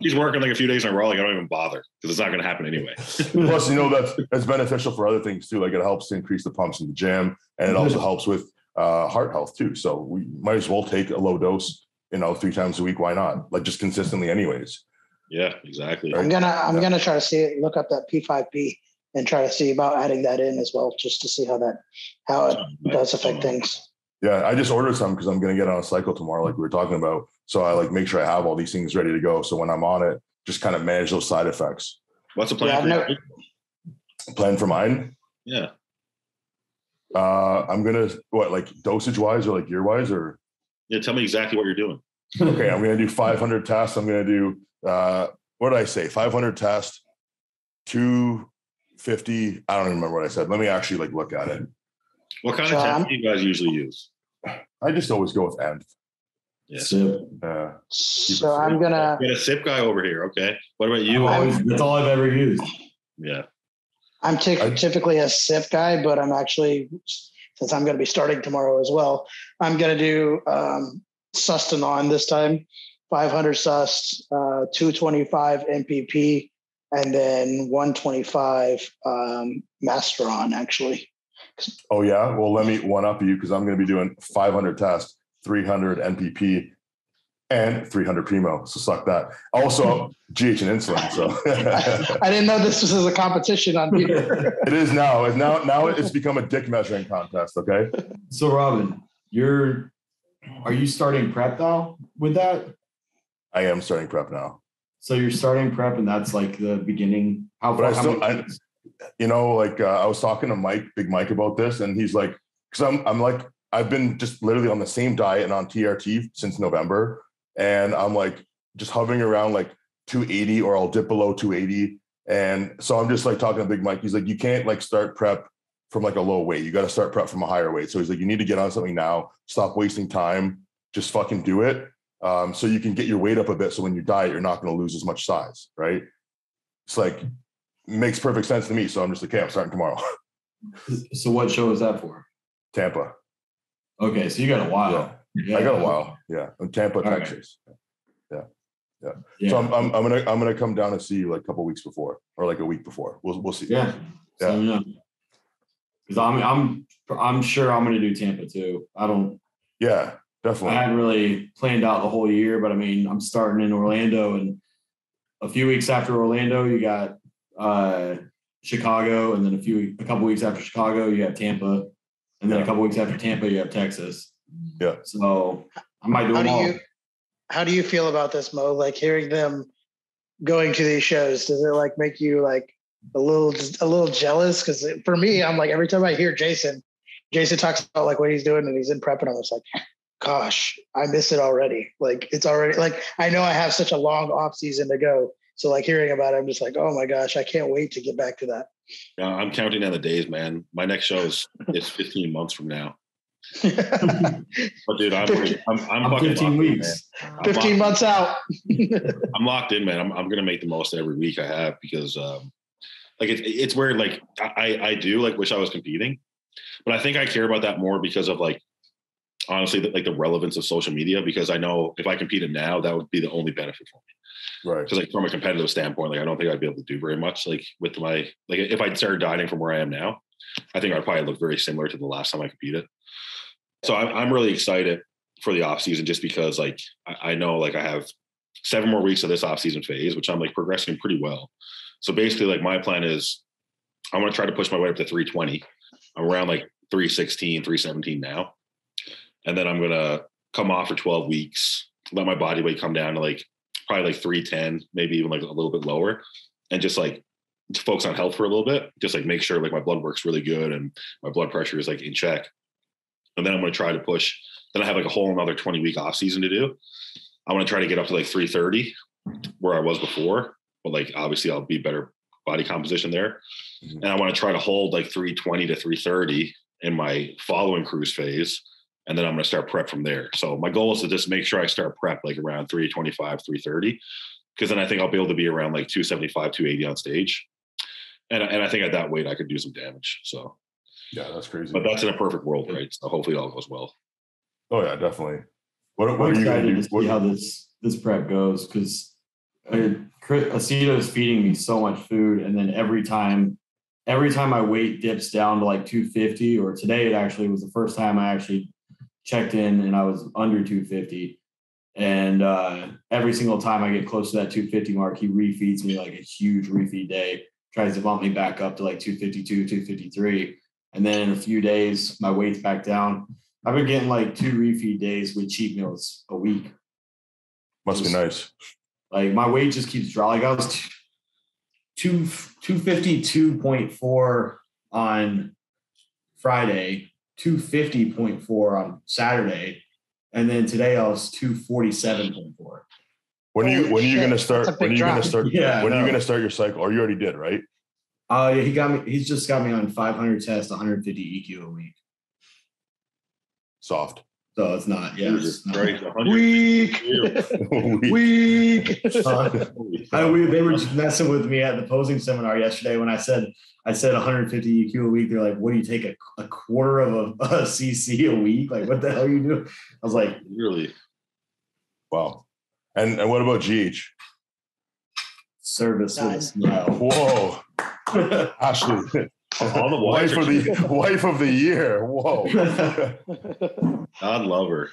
she's working like a few days in a row. Like I don't even bother because it's not going to happen anyway. Plus, that's beneficial for other things too. Like it helps to increase the pumps in the gym, and it also helps with heart health too. So we might as well take a low dose, 3 times a week. Why not? Like just consistently, anyways. Yeah, exactly. Right? I'm gonna try to look up that P5P and try to see about adding that in as well, just to see how it does affect things. Yeah, I just ordered some because I'm going to get on a cycle tomorrow, like we were talking about. So I like make sure I have all these things ready to go. So when I'm on it, just kind of manage those side effects. What's the plan? Plan for mine? Yeah. I'm going to, like dosage wise or like year wise or? Yeah, tell me exactly what you're doing. Okay, I'm going to do 500 tests. I'm going to do, what did I say? 500 tests, 250. I don't even remember what I said. Let me actually like look at it. What kind of test do you guys usually use? I just always go with end. Yeah. So I'm gonna get a sip guy over here. Okay. What about you? That's all I've ever used. Yeah. I'm typically a sip guy, but I'm actually, since I'm going to be starting tomorrow as well, I'm going to do Sustanon this time, 500 Sust, 225 MPP, and then 125 Masteron actually. Oh yeah, well let me one up you because I'm going to be doing 500 tests, 300 NPP, and 300 Primo. So suck that. Also GH and insulin. So I didn't know this was a competition on here. It is now. Now it's become a dick measuring contest. Okay. So Robin, are you starting prep now with that? I am starting prep now. So you're starting prep, and that's like the beginning. I was talking to Big Mike about this, and he's like, because I'm like, I've been just literally on the same diet and on TRT since November, and I'm like just hovering around like 280, or I'll dip below 280, and so I'm just like talking to Big Mike. He's like, you can't like start prep from like a low weight. You got to start prep from a higher weight. So he's like, you need to get on something now. Stop wasting time. Just fucking do it. So you can get your weight up a bit. So when you diet, you're not going to lose as much size, right? It's like makes perfect sense to me. So I'm just like, okay, I'm starting tomorrow. So what show is that for? Tampa. Okay, so you got a while. Yeah. I got a while. Yeah, in Tampa, Texas. Right. Yeah. So I'm gonna come down and see you like a couple weeks before, or like a week before. We'll see. Yeah. Because I'm sure I'm gonna do Tampa too. Yeah, definitely. I hadn't really planned out the whole year, but I mean, I'm starting in Orlando, and a few weeks after Orlando, you got Chicago, and then a couple weeks after Chicago, you have Tampa, and then a couple weeks after Tampa, you have Texas. Yeah. So I might do them all. How do you feel about this, Mo? Like hearing them going to these shows, does it like make you like a little jealous? Because for me, I'm like every time I hear Jason talks about like what he's doing and he's in prep, and I'm just like, gosh, I miss it already. Like it's already like I know I have such a long off season to go. So like hearing about it, I'm just like, oh my gosh, I can't wait to get back to that. Yeah, I'm counting down the days, man. My next show is 15 months from now. But dude, I'm 15 weeks. 15 months out. I'm locked in, man. I'm gonna make the most of every week I have because like it's weird. Like I do like wish I was competing, but I think I care about that more because of like honestly the relevance of social media, because I know if I competed now, that would be the only benefit for me. Right. Because like from a competitive standpoint, like I don't think I'd be able to do very much like with my like if I started dieting from where I am now, I think I'd probably look very similar to the last time I competed. So I'm really excited for the off season just because like I know like I have 7 more weeks of this off season phase, which I'm like progressing pretty well. So basically like my plan is I want to try to push my way up to 320. I'm around like 316, 317 now. And then I'm going to come off for 12 weeks, let my body weight come down to like probably like 310, maybe even like a little bit lower, and just like focus on health for a little bit. Just like make sure like my blood work's really good and my blood pressure is like in check. And then I'm going to try to push. Then I have like a whole another 20-week off season to do. I want to try to get up to like 330 where I was before, but like obviously I'll be better body composition there. Mm-hmm. And I want to try to hold like 320 to 330 in my following cruise phase. And then I'm going to start prep from there. So my goal is to just make sure I start prep like around 325, 330, because then I think I'll be able to be around like 275, 280 on stage. And I think at that weight I could do some damage. So yeah, that's crazy. But that's in a perfect world, right? So hopefully it all goes well. Oh yeah, definitely. What are you going to do? See how this prep goes, because Aceto is feeding me so much food, and then every time my weight dips down to like 250, or today it actually was the first time I actually checked in and I was under 250, and every single time I get close to that 250 mark, he refeeds me like a huge refeed day, tries to bump me back up to like 252, 253. And then in a few days, my weight's back down. I've been getting like 2 refeed days with cheat meals a week. Must be nice. Like my weight just keeps dropping. Like I was 252.4 on Friday, 250.4 on Saturday, and then today I was 247.4. When are you going to start? When are you going to start? Yeah, when are you going to start your cycle? Or you already did, right? Yeah, he's just got me on 500 tests, 150 EQ a week. Soft. So it's not. Yeah. It's not. Weak. They were just messing with me at the posing seminar yesterday when I said 150 EQ a week. They're like, "What do you take a quarter of a cc a week? Like, what the hell are you doing?" I was like, "Really? Wow." And what about GH? Service with a smile. Whoa. Ashley, wife of the year. Whoa. God love her.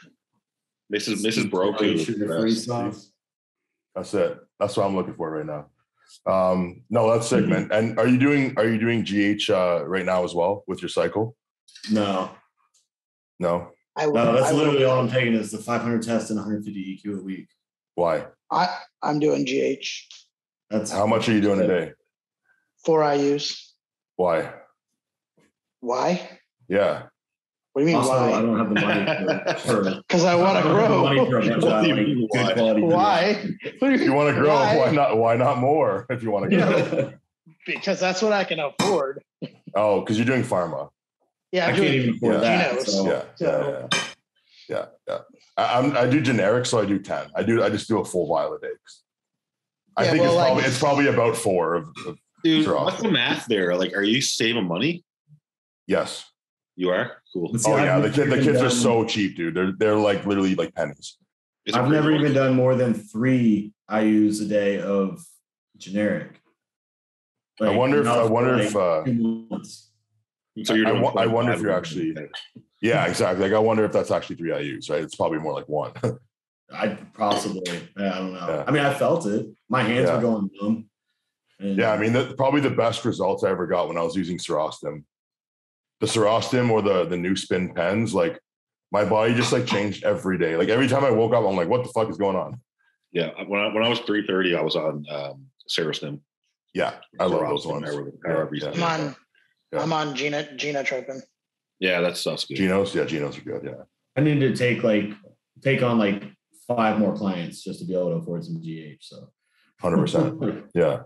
Mrs. Broken. That's it. That's what I'm looking for right now. No, that's sick, man. And are you doing GH right now as well with your cycle? No. That's literally all I'm taking is the 500 test and 150 EQ a week. Why? I'm doing GH. That's how much are you doing a day? 4 IUs. Why? What Yeah. do you mean also, why? I don't have the money because I want to grow. Why? If you want to grow, why not more if you want to grow? Because that's what I can afford. Oh, because you're doing pharma. Yeah, I can't even afford that. Yeah. I do generic, so I do 10. I just do a full vial a day. I think it's probably about 4 of Dude, what's the math there? Like, are you saving money? Yes. You are? Cool. Oh yeah, the kids are so cheap, dude. They're like literally like pennies. I've never even done more than 3 IUs a day of generic. Like, I wonder if so you're doing I wonder if you're actually yeah, exactly. Like I wonder if that's actually 3 IUs, right? It's probably more like 1. I possibly. Yeah, I don't know. Yeah. I mean, I felt it. My hands were going numb. Yeah, I mean, probably the best results I ever got when I was using Serostim. The Serostim or the new spin pens, like my body just like changed every day. Like every time I woke up, I'm like, what the fuck is going on? Yeah. When I was 330, I was on Serostim. Yeah, I love those ones. I'm on Genotropin. Yeah, that stuff's good. Genos are good. Yeah. I need to take on like 5 more clients just to be able to afford some GH. So 100%. Yeah.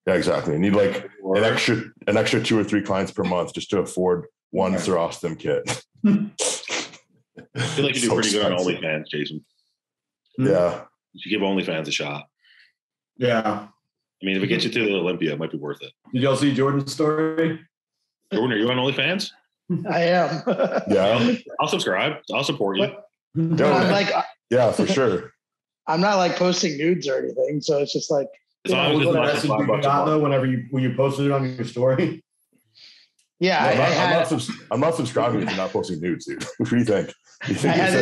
Yeah, exactly. You need like an extra 2 or 3 clients per month just to afford one Serostim kit. I feel like you do pretty good on OnlyFans, Jason. Yeah. You should give OnlyFans a shot. Yeah. I mean, if it gets you to the Olympia, it might be worth it. Did y'all see Jordan's story? Jordan, are you on OnlyFans? I am. Yeah. I'll subscribe. I'll support you. I'm like, yeah, for sure. I'm not like posting nudes or anything, so it's just like. As long as it's less than $5 a month. Though, when you posted it on your story. Yeah, I'm not subscribing if you're not posting nudes, dude. What do you think? I had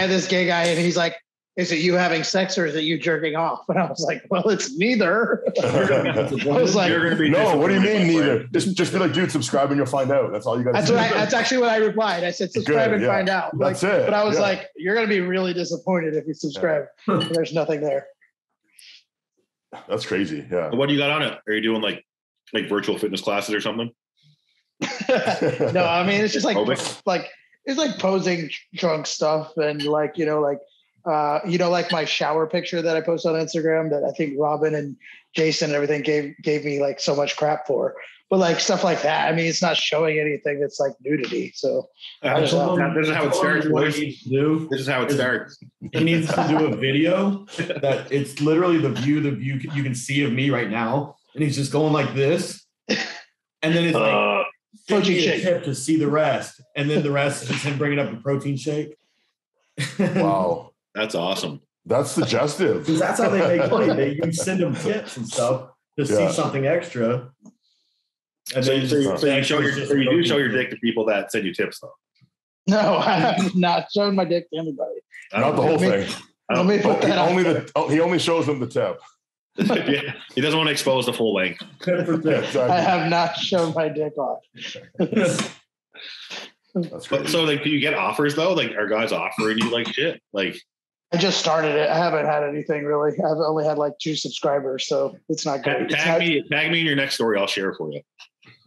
this gay guy, and he's like, "Is it you having sex or is it you jerking off?" And I was like, "Well, it's neither." I was like, "No, what do you mean neither? Just be like, dude, subscribe and you'll find out. That's all you got to do." That's actually what I replied. I said, "Subscribe and find out." That's it. But I was like, "You're gonna be really disappointed if you subscribe. There's nothing there." That's crazy. Yeah. What do you got on it? Are you doing like virtual fitness classes or something? No, I mean, it's just like it's like posing drunk stuff and like like my shower picture that I post on Instagram that I think Robin and Jason and everything gave me like so much crap for. But like stuff like that, I mean, it's not showing anything that's like nudity. So this is how it starts. This is how it starts. He needs to do a video that it's literally the view you can see of me right now, and he's just going like this, and then it's like protein shake tip to see the rest, and then the rest is just him bringing up a protein shake. Wow, that's awesome. That's suggestive. Because that's how they make money. You send them tips and stuff to see something extra. And so you do show your dick to people that send you tips, though. No, I have not shown my dick to anybody. Not the whole thing. Let me put that he only shows them the tip. Yeah, he doesn't want to expose the full length. Exactly. I have not shown my dick off. That's crazy. So, like, do you get offers though? Like, are guys offering you like shit? Like, I just started it. I haven't had anything really. I've only had like 2 subscribers, so it's not great. Tag me in your next story. I'll share it for you.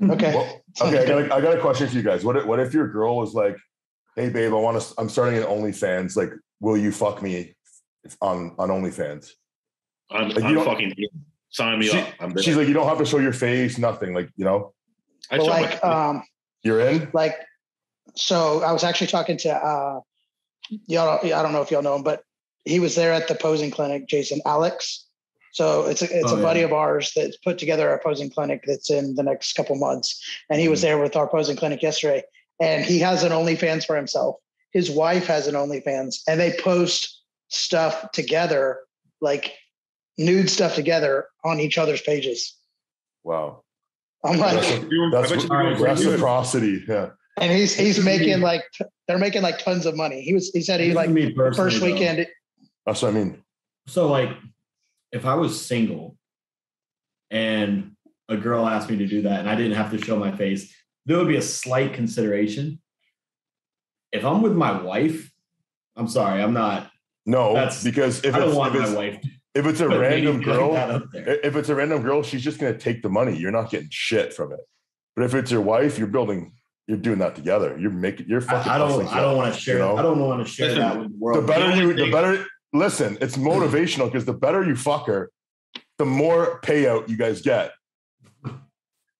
Okay. Well, okay. I got a question for you guys. What if your girl was like, "Hey, babe, I'm starting an OnlyFans. Like, will you fuck me on OnlyFans?" I'm fucking sign me up. She's like, you don't have to show your face, nothing. Like, you're in. Like, so I was actually talking to y'all. I don't know if y'all know him, but he was there at the posing clinic, Jason Alex. So it's a buddy of ours that's put together a posing clinic that's in the next couple months. And he was there with our posing clinic yesterday. And he has an OnlyFans for himself. His wife has an OnlyFans, and they post stuff together, like nude stuff together on each other's pages. Wow. I'm like, that's reciprocity. Yeah. And he's making like, they're making like tons of money. He said he like first weekend. That's what I mean. So like, if I was single and a girl asked me to do that and I didn't have to show my face, there would be a slight consideration. If I'm with my wife, I'm sorry, I'm not. No, because if it's a random girl, she's just going to take the money. You're not getting shit from it. But if it's your wife, you're doing that together. You're fucking. I don't want to share. I don't want to share that with the world. The better. Listen, it's motivational because the better you fuck her, the more payout you guys get.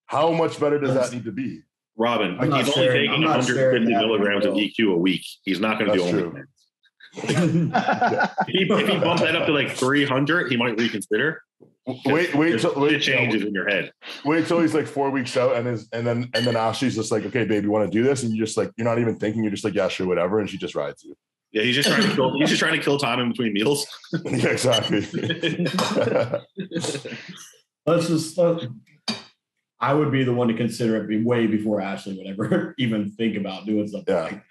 How much better does that need to be? Robin, he's only taking 150 milligrams of EQ a week. He's not going to do OnlyFans. If he bumped that up to like 300, he might reconsider. Wait it changes in your head. Wait till he's like 4 weeks out, and then Ashley's just like, okay, babe, you want to do this? And you're just like, you're not even thinking, you're just like, yeah, sure, whatever, and she just rides you. Yeah, he's just trying to kill time in between meals. Yeah, exactly. I would be the one to consider it way before Ashley would ever even think about doing something like that.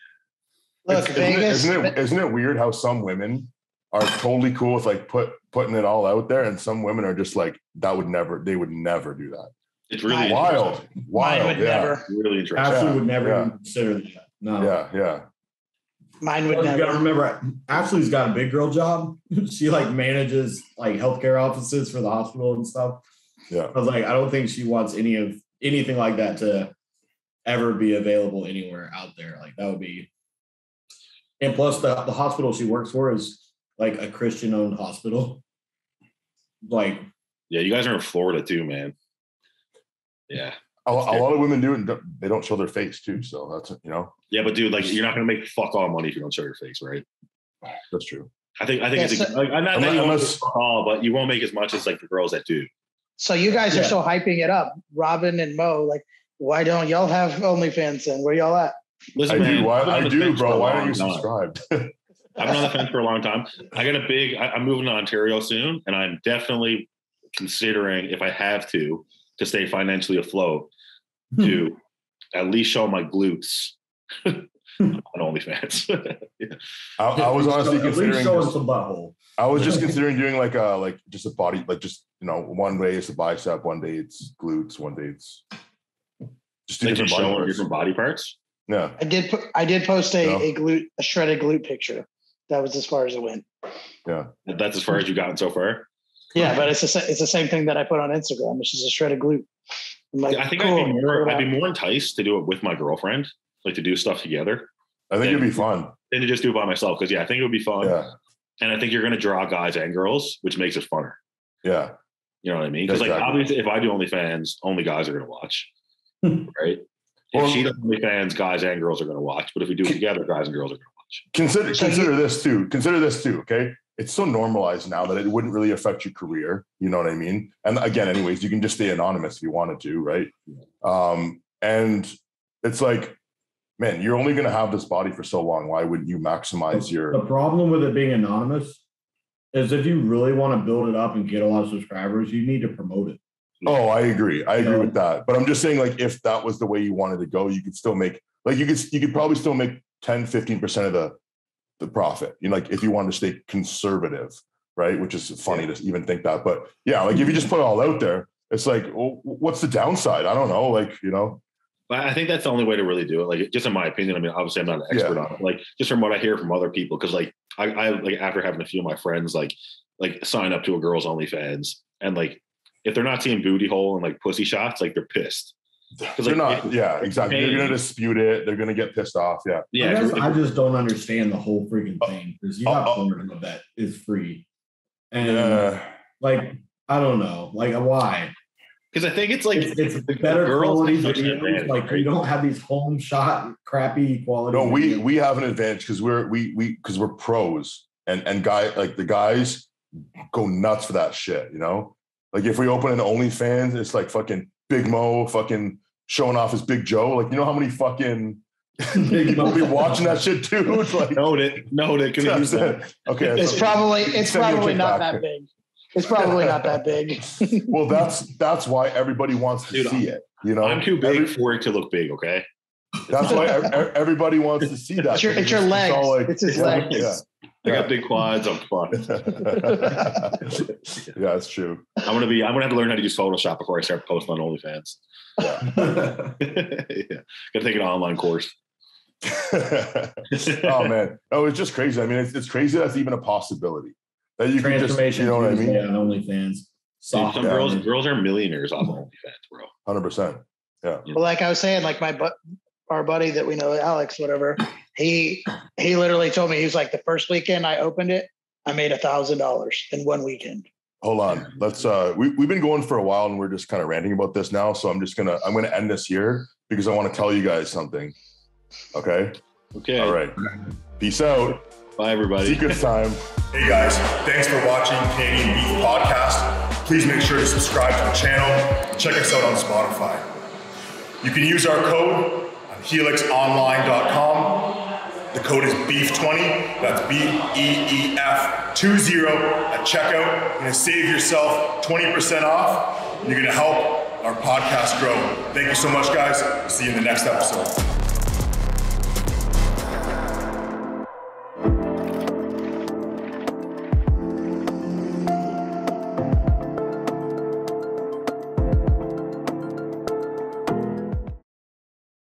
Look, Vegas, isn't it weird how some women are totally cool with like putting it all out there, and some women are just like, they would never do that. It's really wild. Mine would never. Really interesting. Ashley would never even consider that. No. Yeah. Mine would never. You gotta remember, Ashley's got a big girl job. She like manages like healthcare offices for the hospital and stuff. Yeah. I was like, I don't think she wants anything like that to ever be available anywhere out there. Like that would be. And plus, the hospital she works for is like a Christian-owned hospital. Like, yeah, you guys are in Florida too, man. Yeah, a lot of women do it. And they don't show their face too, so that's Yeah, but dude, like, you're not gonna make fuck all money if you don't show your face, right? That's true. I think it's I'm not that you won't make fuck all, but you won't make as much as like the girls that do. So you guys are so hyping it up, Robin and Mo. Like, why don't y'all have OnlyFans then? Where y'all at? Listen, I do, bro. Why aren't you subscribed? I've been on the fence for a long time. I'm moving to Ontario soon, and I'm definitely considering, if I have to stay financially afloat, to at least show my glutes on OnlyFans. Yeah. I was honestly considering showing some butthole. I was just considering doing like just a body, like just one day it's a bicep, one day it's glutes, one day it's just two different body parts. Yeah, I did post a shredded glute picture. That was as far as it went. Yeah, that's as far as you've gotten so far. Yeah, but it's the same thing that I put on Instagram, which is a shredded glute. I'm like, I think cool. I'd be more enticed to do it with my girlfriend, like to do stuff together. I think it'd be fun. Than to just do it by myself, because I think it would be fun. Yeah. And I think you're going to draw guys and girls, which makes it funner. Yeah. You know what I mean? Because like obviously, if I do OnlyFans, only guys are going to watch, right? If she does OnlyFans, guys and girls are going to watch. But if we do it together, guys and girls are going to watch. Consider this too. Consider this too. Okay, it's so normalized now that it wouldn't really affect your career. You know what I mean? And again, anyways, you can just stay anonymous if you wanted to, right? And it's like, man, you're only going to have this body for so long. Why wouldn't you maximize your? The problem with it being anonymous is if you really want to build it up and get a lot of subscribers, you need to promote it. Oh, I agree. I agree with that. But I'm just saying, like, if that was the way you wanted to go, you could still make, like, you could probably still make 10, 15% of the profit. Like if you wanted to stay conservative, right? Which is funny to even think that. But yeah, like if you just put it all out there, it's like, well, what's the downside? I don't know. Like, But I think that's the only way to really do it. Like, just in my opinion, I mean, obviously I'm not an expert on it. Like, just from what I hear from other people, because like I like after having a few of my friends like sign up to a girl's OnlyFans, and like if they're not seeing booty hole and like pussy shots, like they're pissed. They're not. Yeah, exactly. They're gonna dispute it. They're gonna get pissed off. Yeah. Yeah. I just don't understand the whole freaking thing, because you have porn that is free, and like I don't know, like why. Because I think it's like it's better quality videos. Like you don't have these home shot crappy quality. No, we have an advantage because we're pros and the guys go nuts for that shit. Like if we open an OnlyFans, it's like fucking Big Mo fucking showing off his Big Joe. Like you know how many fucking people be watching that shit too. It's like note it. Okay, it's probably not that big. It's probably not that big. Well, that's why everybody wants to see it. I'm too big for it to look big. Okay. That's why everybody wants to see that. It's your legs. It's his legs. Yeah. I got big quads. I'm fun. Yeah, that's true. I'm gonna have to learn how to use Photoshop before I start posting on OnlyFans. Yeah. Yeah. Gotta take an online course. Oh man, no, it's just crazy. I mean, it's crazy that's even a possibility. That you can just, you know what I mean? Yeah, OnlyFans. Some girls are millionaires off OnlyFans, bro. 100%. Yeah. Well, like I was saying, like our buddy that we know, Alex, whatever, he literally told me, he was like, the first weekend I opened it, I made $1,000 in one weekend. Hold on. Let's we've been going for a while and we're just kind of ranting about this now. So I'm gonna end this here because I want to tell you guys something. Okay. All right. Peace out. Bye everybody. Secrets time. Hey guys, thanks for watching Canadian Beef Podcast. please make sure to subscribe to the channel and check us out on Spotify. You can use our code on helixonline.com. The code is BEEF20, that's BEEF20 at checkout. You're gonna save yourself 20% off, and you're gonna help our podcast grow. Thank you so much, guys. See you in the next episode.